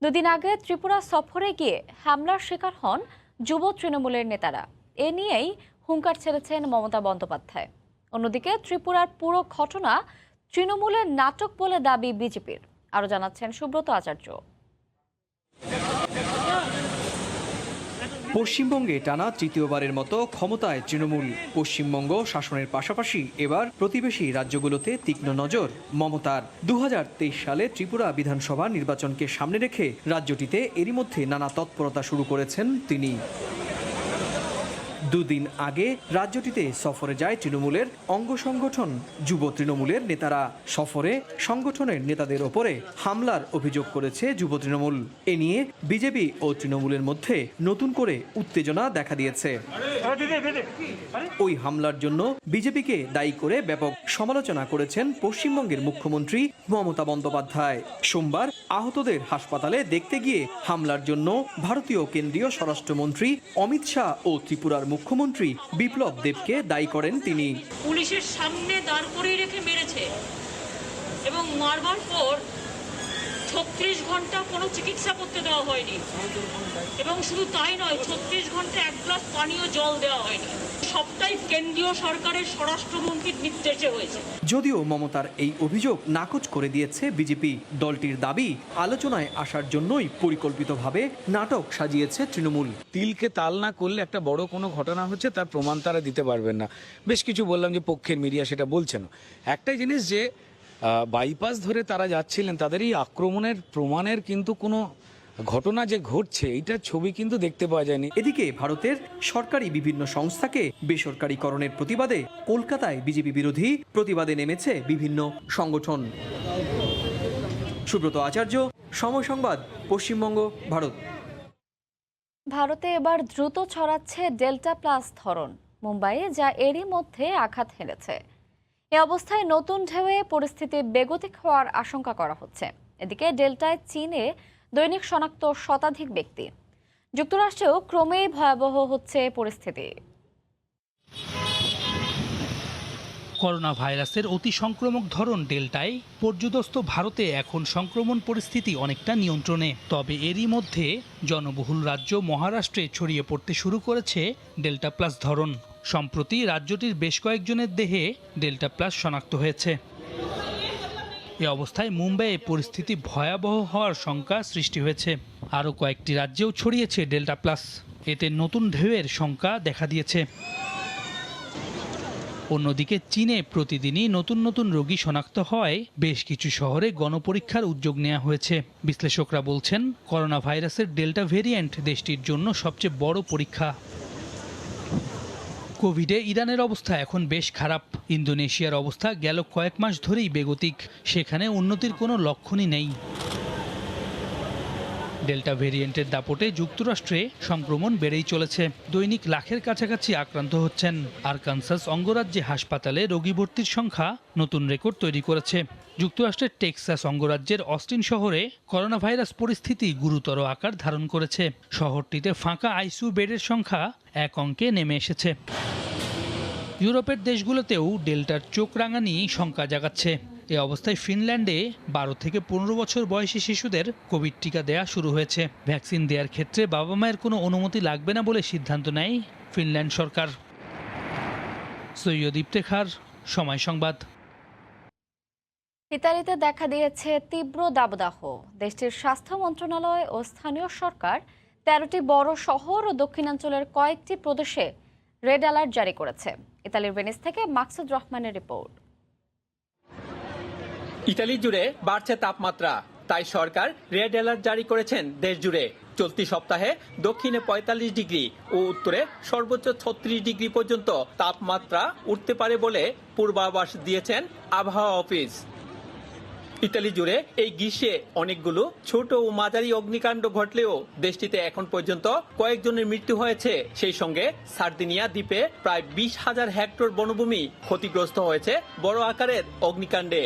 2 দিন আগে ত্রিপুরা সফরে গিয়ে হামলার শিকার হন যুব তৃণমূলের নেতারা। এ নিয়েই হুঙ্কার ছেড়েছেন মমতা বন্দ্যোপাধ্যায়। অন্যদিকে ত্রিপুরার পুরো ঘটনা তৃণমূলের নাটক বলে দাবি বিজেপির। আরও জানাচ্ছেন সুব্রত আচার্য। পশ্চিমবঙ্গে টানা তৃতীয়বারের মতো ক্ষমতায় তৃণমূল। পশ্চিমবঙ্গ শাসনের পাশাপাশি এবার প্রতিবেশী রাজ্যগুলোতে তীক্ষ্ণ নজর মমতার। 2023 সালে ত্রিপুরা বিধানসভা নির্বাচনকে সামনে রেখে রাজ্যটিতে এরই মধ্যে নানা তৎপরতা শুরু করেছেন তিনি। 2 দিন আগে রাজ্যটিতে সফরে যায় তৃণমূলের অঙ্গ সংগঠন যুব তৃণমূলের নেতারা। সফরে সংগঠনের নেতাদের ওপরে হামলার অভিযোগ করেছে যুব তৃণমূল। এ নিয়ে বিজেপি ও তৃণমূলের মধ্যে নতুন করে উত্তেজনা দেখা দিয়েছে। ওই হামলার জন্য বিজেপিকে দায়ী করে ব্যাপক সমালোচনা করেছেন পশ্চিমবঙ্গের মুখ্যমন্ত্রী মমতা বন্দ্যোপাধ্যায়। সোমবার আহতদের হাসপাতালে দেখতে গিয়ে হামলার জন্য ভারতীয় কেন্দ্রীয় স্বরাষ্ট্রমন্ত্রী অমিত শাহ ও ত্রিপুরার মুখ্যমন্ত্রী বিপ্লব দেবকে দায়ী করেন তিনি। পুলিশের সামনে দাঁড় করিয়ে রেখে মেরেছে এবং মারবার পর 36 ঘন্টা কোনো চিকিৎসা করতে দেওয়া হয়নি, এবং শুধু তাই নয়, 36 ঘন্টা এক গ্লাস পানীয় জল দেওয়া হয়নি। সবটাই কেন্দ্রীয় সরকারের স্বরাষ্ট্রমন্ত্রীর নির্দেশে হয়েছে। যদিও মমতার এই অভিযোগ নাকচ করে দিয়েছে বিজেপি। দলটির দাবি, আলোচনায় আসার জন্যই পরিকল্পিতভাবে নাটক সাজিয়েছে তৃণমূল। তিলকে তাল না করলে একটা বড় কোনো ঘটনা হচ্ছে তার প্রমাণ তারা দিতে পারবেন না। বেশ কিছু বললাম যে পক্ষের মিডিয়া সেটা বলছে না। একটাই জিনিস যে বাইপাস ধরে তারা যাচ্ছিলেন, তাদের এই আক্রমণের প্রমাণের কিন্তু কোনো ঘটনা যে ঘটছে এইটার ছবি কিন্তু দেখতে পাওয়া যায়নি। এদিকে ভারতের সরকারি বিভিন্ন সংস্থাকে বেসরকারীকরণের প্রতিবাদে কলকাতায় বিজেপি বিরোধী প্রতিবাদে নেমেছে বিভিন্ন সংগঠন। সুব্রত আচার্য, সময় সংবাদ, পশ্চিমবঙ্গ, ভারত। ভারতে এবার দ্রুত ছড়াচ্ছে ডেল্টা প্লাস ধরন মুম্বাইয়ে, যা এরই মধ্যে আঘাত হেনেছে। এ অবস্থায় নতুন ঢেউয়ে পরিস্থিতি বেগতিক হওয়ার আশঙ্কা করা হচ্ছে। এদিকে ডেল্টায় চীনে দৈনিক শনাক্ত শতাধিক ব্যক্তি। যুক্তরাষ্ট্রেও ক্রমেই ভয়াবহ হচ্ছে পরিস্থিতি। করোনা ভাইরাসের অতি সংক্রামক ধরন ডেল্টায় পর্যুদস্ত ভারতে এখন সংক্রমণ পরিস্থিতি অনেকটা নিয়ন্ত্রণে। তবে এরই মধ্যে জনবহুল রাজ্য মহারাষ্ট্রে ছড়িয়ে পড়তে শুরু করেছে ডেল্টা প্লাস ধরন। সম্প্রতি রাজ্যটির বেশ কয়েকজনের দেহে ডেল্টা প্লাস শনাক্ত হয়েছে। এ অবস্থায় মুম্বাইয়ে পরিস্থিতি ভয়াবহ হওয়ার শঙ্কা সৃষ্টি হয়েছে। আরও কয়েকটি রাজ্যেও ছড়িয়েছে ডেল্টা প্লাস। এতে নতুন ঢেউয়ের শঙ্কা দেখা দিয়েছে। অন্যদিকে চীনে প্রতিদিনই নতুন নতুন রোগী শনাক্ত হওয়ায় বেশ কিছু শহরে গণপরীক্ষার উদ্যোগ নেওয়া হয়েছে। বিশ্লেষকরা বলছেন, করোনা ভাইরাসের ডেল্টা ভেরিয়েন্ট দেশটির জন্য সবচেয়ে বড় পরীক্ষা। কোভিডে ইরানের অবস্থা এখন বেশ খারাপ। ইন্দোনেশিয়ার অবস্থা গেল কয়েক মাস ধরেই বেগতিক। সেখানে উন্নতির কোনো লক্ষণই নেই। ডেল্টা ভেরিয়েন্টের দাপটে যুক্তরাষ্ট্রে সংক্রমণ বেড়েই চলেছে। দৈনিক লাখের কাছাকাছি আক্রান্ত হচ্ছেন। আরকানসাস অঙ্গরাজ্যে হাসপাতালে রোগী ভর্তির সংখ্যা নতুন রেকর্ড তৈরি করেছে। যুক্তরাষ্ট্রের টেক্সাস অঙ্গরাজ্যের অস্টিন শহরে করোনা ভাইরাস পরিস্থিতি গুরুতর আকার ধারণ করেছে। শহরটিতে ফাঁকা আইসিইউ বেডের সংখ্যা এক অঙ্কে নেমে এসেছে। ইউরোপের দেশগুলোতেও ডেল্টার চোখ রাঙানি শঙ্কা জাগাচ্ছে। এ অবস্থায় ফিনল্যান্ডে 12 থেকে 15 বছর বয়সী শিশুদের কোভিড টিকা দেয়া শুরু হয়েছে। ভ্যাকসিন দেওয়ার ক্ষেত্রে বাবা মায়ের কোনো অনুমতি লাগবে না বলে সিদ্ধান্ত নেয় ফিনল্যান্ড সরকার। সৈয়দ ইফতেখার, সময় সংবাদ। ইতালিতে দেখা দিয়েছে তীব্র দাবদাহ। দেশটির স্বাস্থ্য মন্ত্রণালয় ও স্থানীয় সরকার 13টি বড় শহর ও দক্ষিণাঞ্চলের কয়েকটি প্রদেশে রেড অ্যালার্ট জারি করেছে। ইতালির ভেনিস থেকে মাকসুদ রহমানের রিপোর্ট। ইতালি জুড়ে বাড়ছে তাপমাত্রা, তাই সরকার রেড অ্যালার্ট জারি করেছেন দেশ জুড়ে। চলতি সপ্তাহে দক্ষিণে 45 ডিগ্রি ও উত্তরে সর্বোচ্চ 36 ডিগ্রি পর্যন্ত তাপমাত্রা উঠতে পারে বলে পূর্বাভাস দিয়েছেন আবহাওয়া অফিস। ইতালি জুড়ে এই গ্রীষ্মে অনেকগুলো ছোট ও মাঝারি অগ্নিকাণ্ড ঘটলেও দেশটিতে এখন পর্যন্ত কয়েকজনের মৃত্যু হয়েছে। সেই সঙ্গে সার্দিনিয়া দ্বীপে প্রায় 20,000 হেক্টর বনভূমি ক্ষতিগ্রস্ত হয়েছে বড় আকারের অগ্নিকাণ্ডে।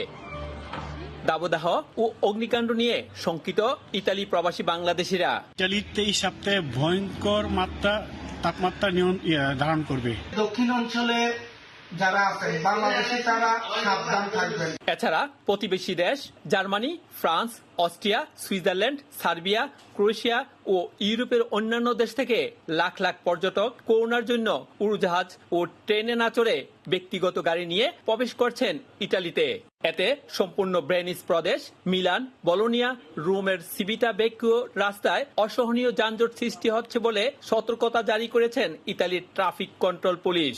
দাবদাহ ও অগ্নিকাণ্ড নিয়ে শঙ্কিত ইতালি প্রবাসী বাংলাদেশিরা। ইতালিতে এই সপ্তাহে ভয়ঙ্কর তাপমাত্রা ধারণ করবে। দক্ষিণ অঞ্চলে যারা আছেন বাংলাদেশি তারা সাবধান থাকবেন। এছাড়া প্রতিবেশী দেশ Germany, France, Austria, Switzerland, Serbia, Croatia ও ইউরোপের অন্যান্য দেশ থেকে লাখ লাখ পর্যটক করোনার জন্য উড়োজাহাজ ও ট্রেনে না চড়ে ব্যক্তিগত গাড়ি নিয়ে প্রবেশ করছেন ইতালিতে। এতে সম্পূর্ণ ভেনিস প্রদেশ, মিলান, বলোনিয়া, রোমের সিভিটা বেক্কিও রাস্তায় অসহনীয় যানজট সৃষ্টি হচ্ছে বলে সতর্কতা জারি করেছেন ইতালির ট্রাফিক কন্ট্রোল পুলিশ।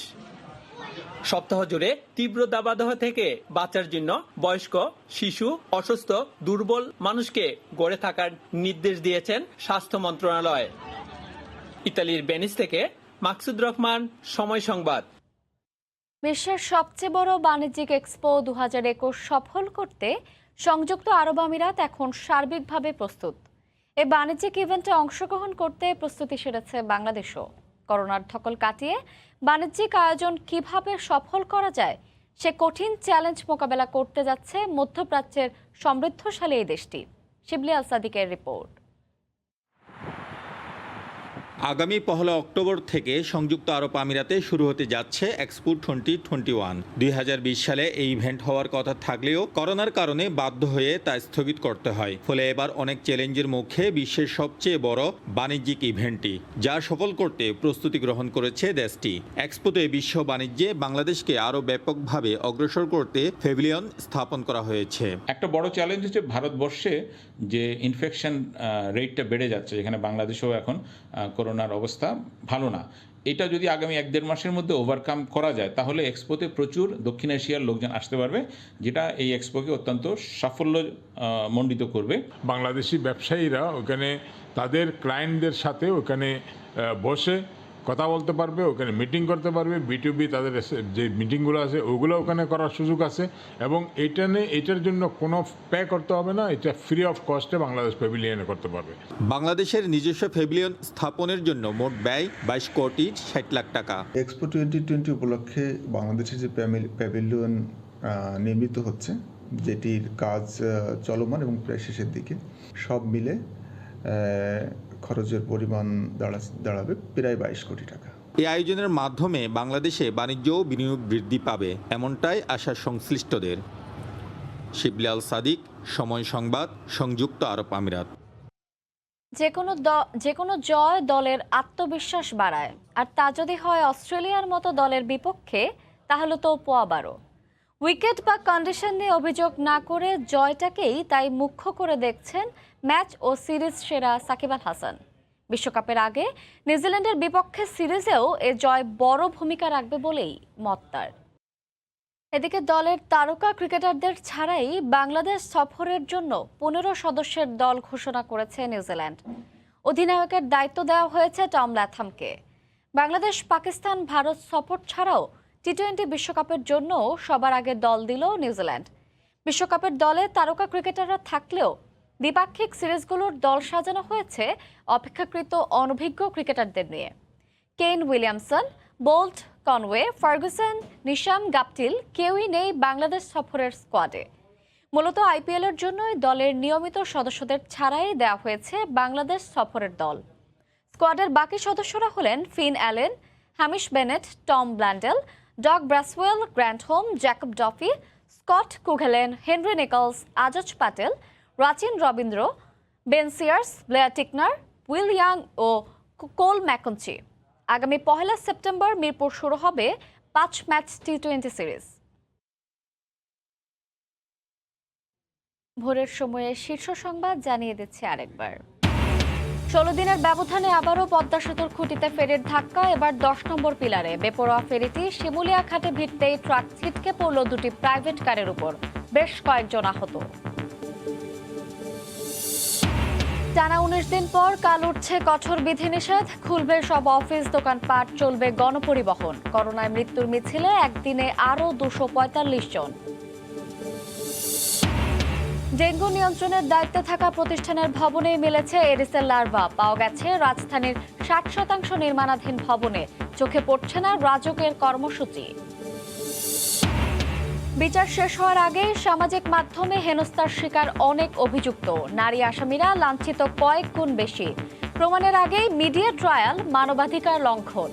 সপ্তাহ জুড়ে তীব্র দাবদাহ থেকে বাঁচার জন্য বয়স্ক, শিশু, অসুস্থ, দুর্বল মানুষকে ঘরে থাকার নির্দেশ দিয়েছেন স্বাস্থ্য মন্ত্রণালয়। ইতালির ভেনিস থেকে মাকসুদ রহমান, সময় সংবাদ। বিশ্বের সবচেয়ে বড় বাণিজ্যিক এক্সপো 2021 সফল করতে সংযুক্ত আরব আমিরাত এখন সার্বিকভাবে প্রস্তুত। এই বাণিজ্যিক ইভেন্টে অংশগ্রহণ করতে প্রস্তুতি সেরেছে বাংলাদেশও। করোনার ধকল কাটিয়ে বাণিজ্যিক আয়োজন কিভাবে সফল করা যায় সে কঠিন চ্যালেঞ্জ মোকাবেলা করতে যাচ্ছে মধ্যপ্রাচ্যের সমৃদ্ধশালী এই দেশটি। শিবলি আল সাদিকের রিপোর্ট। আগামী 1 অক্টোবর থেকে সংযুক্ত আরব আমিরাতে শুরু হতে যাচ্ছে এক্সপো 2021। 2020 সালে এই ইভেন্ট হওয়ার কথা থাকলেও করোনার কারণে বাধ্য হয়ে তা স্থগিত করতে হয়। ফলে এবার অনেক চ্যালেঞ্জের মুখে বিশ্বের সবচেয়ে বড় বাণিজ্যিক ইভেন্টটি, যা সফল করতে প্রস্তুতি গ্রহণ করেছে দেশটি। এক্সপোতে বিশ্ব বাণিজ্যে বাংলাদেশকে আরও ব্যাপকভাবে অগ্রসর করতে প্যাভিলিয়ন স্থাপন করা হয়েছে। একটা বড় চ্যালেঞ্জ হচ্ছে ভারতবর্ষে যে ইনফেকশন রেটটা বেড়ে যাচ্ছে, যেখানে বাংলাদেশেও এখন করোনার অবস্থা ভালো না। এটা যদি আগামী 1-1.5 মাসের মধ্যে ওভারকাম করা যায়, তাহলে এক্সপোতে প্রচুর দক্ষিণ এশিয়ার লোকজন আসতে পারবে, যেটা এই এক্সপোকে অত্যন্ত সাফল্য মণ্ডিত করবে। বাংলাদেশি ব্যবসায়ীরা ওখানে তাদের ক্লায়েন্টদের সাথে ওখানে বসে কথা বলতে পারবে, ওখানে মিটিং করতে পারবে, B2B তাদের যে মিটিংগুলো আছে ওগুলো ওখানে করার সুযোগ আছে, এবং এটার জন্য কোনো পে করতে হবে না, এটা ফ্রি অফ কস্টে বাংলাদেশ প্যাভিলিয়নে করতে পারবে। বাংলাদেশের নিজস্ব প্যাভিলিয়ন স্থাপনের জন্য মোট ব্যয় 22 কোটি 60 লাখ টাকা। এক্সপো 2020 উপলক্ষে বাংলাদেশের যে প্যাভিলিয়ন নির্মিত হচ্ছে, যেটির কাজ চলমান এবং প্রায় শেষের দিকে, সব মিলে খরচের পরিমাণ দাঁড়াবে প্রায় 22 কোটি টাকা। এই আয়োজনের মাধ্যমে বাংলাদেশে বাণিজ্য ও বিনিয়োগ বৃদ্ধি পাবে, এমনটাই আশা সংশ্লিষ্টদের। শিবলি আল সাদিক, সময় সংবাদ, সংযুক্ত আরব আমিরাত। যে কোনো জয় দলের আত্মবিশ্বাস বাড়ায়, আর তা যদি হয় অস্ট্রেলিয়ার মতো দলের বিপক্ষে, তাহলে তো পোয়া বারো। উইকেট বা কন্ডিশন নিয়ে অভিযোগ না করে জয়টাকেই তাই মুখ্য করে দেখছেন ম্যাচ ও সিরিজ সেরা সাকিব আল হাসান। বিশ্বকাপের আগে নিউজিল্যান্ডের বিপক্ষে সিরিজেও এ জয় বড় ভূমিকা রাখবে বলেই মত তার। এদিকে দলের তারকা ক্রিকেটারদের ছাড়াই বাংলাদেশ সফরের জন্য 15 সদস্যের দল ঘোষণা করেছে নিউজিল্যান্ড। অধিনায়কের দায়িত্ব দেওয়া হয়েছে টম ল্যাথামকে। বাংলাদেশ, পাকিস্তান, ভারত সফর ছাড়াও টি-20 বিশ্বকাপের জন্য সবার আগে দল দিল নিউজিল্যান্ড। বিশ্বকাপের দলে তারকা ক্রিকেটাররা থাকলেও দ্বিপাক্ষিক সিরিজগুলোর দল সাজানো হয়েছে অপেক্ষাকৃত অনভিজ্ঞ ক্রিকেটারদের নিয়ে। Kane Williamson, Boult, Conway, Ferguson, Neesham, Guptill কেউই নেই বাংলাদেশ সফরের স্কোয়াডে। মূলত আইপিএলের জন্যই দলের নিয়মিত সদস্যদের ছাড়াই দেওয়া হয়েছে বাংলাদেশ সফরের দল। স্কোয়াডের বাকি সদস্যরা হলেন Finn Allen, Hamish Bennett, Tom Blundell, Doug Bracewell, Grant Home, Jacob Duffy, Scott Kuggeleijn, Henry Nicholls, Ajaz Patel, Rachin Ravindra, Ben Sears, Blair Tickner, Will Young ও কোল ম্যাকঞ্চি। আগামী 1 সেপ্টেম্বর মিরপুর শুরু হবে 5 ম্যাচ টি-20 সিরিজ। ভোরের সময়ে শীর্ষ সংবাদ জানিয়ে দিচ্ছে আরেকবার। 16 দিনের ব্যবধানে আবারও পদ্মা সেতুর খুঁটিতে ফেরির ধাক্কা, এবার 10 নম্বর পিলারে। বেপরোয়া ফেরিটি শিমুলিয়া ঘাটে ভিড়তেই ট্রাক ছিটকে পড়ল দুটি প্রাইভেট কারের উপর, বেশ কয়েকজন আহত। টানা 19 দিন পর কাল উঠছে কঠোর বিধিনিষেধ, খুলবে সব অফিস, দোকানপাট, চলবে গণপরিবহন। করোনায় মৃত্যুর মিছিলে একদিনে আরও 245 জন। ডেঙ্গু নিয়ন্ত্রণের দায়িত্বে থাকা প্রতিষ্ঠানের ভবনেই মিলেছে এডিসের লার্ভা। পাওয়া গেছে রাজধানীর 60% নির্মাণাধীন ভবনে। চোখে পড়ছে না রাজুকের কর্মসূচি। বিচার শেষ হওয়ার আগেই সামাজিক মাধ্যমে হেনস্থার শিকার অনেক অভিযুক্ত। নারী আসামিরা লাঞ্ছিত কয়েক গুণ বেশি। প্রমাণের আগেই মিডিয়া ট্রায়াল, মানবাধিকার লঙ্ঘন।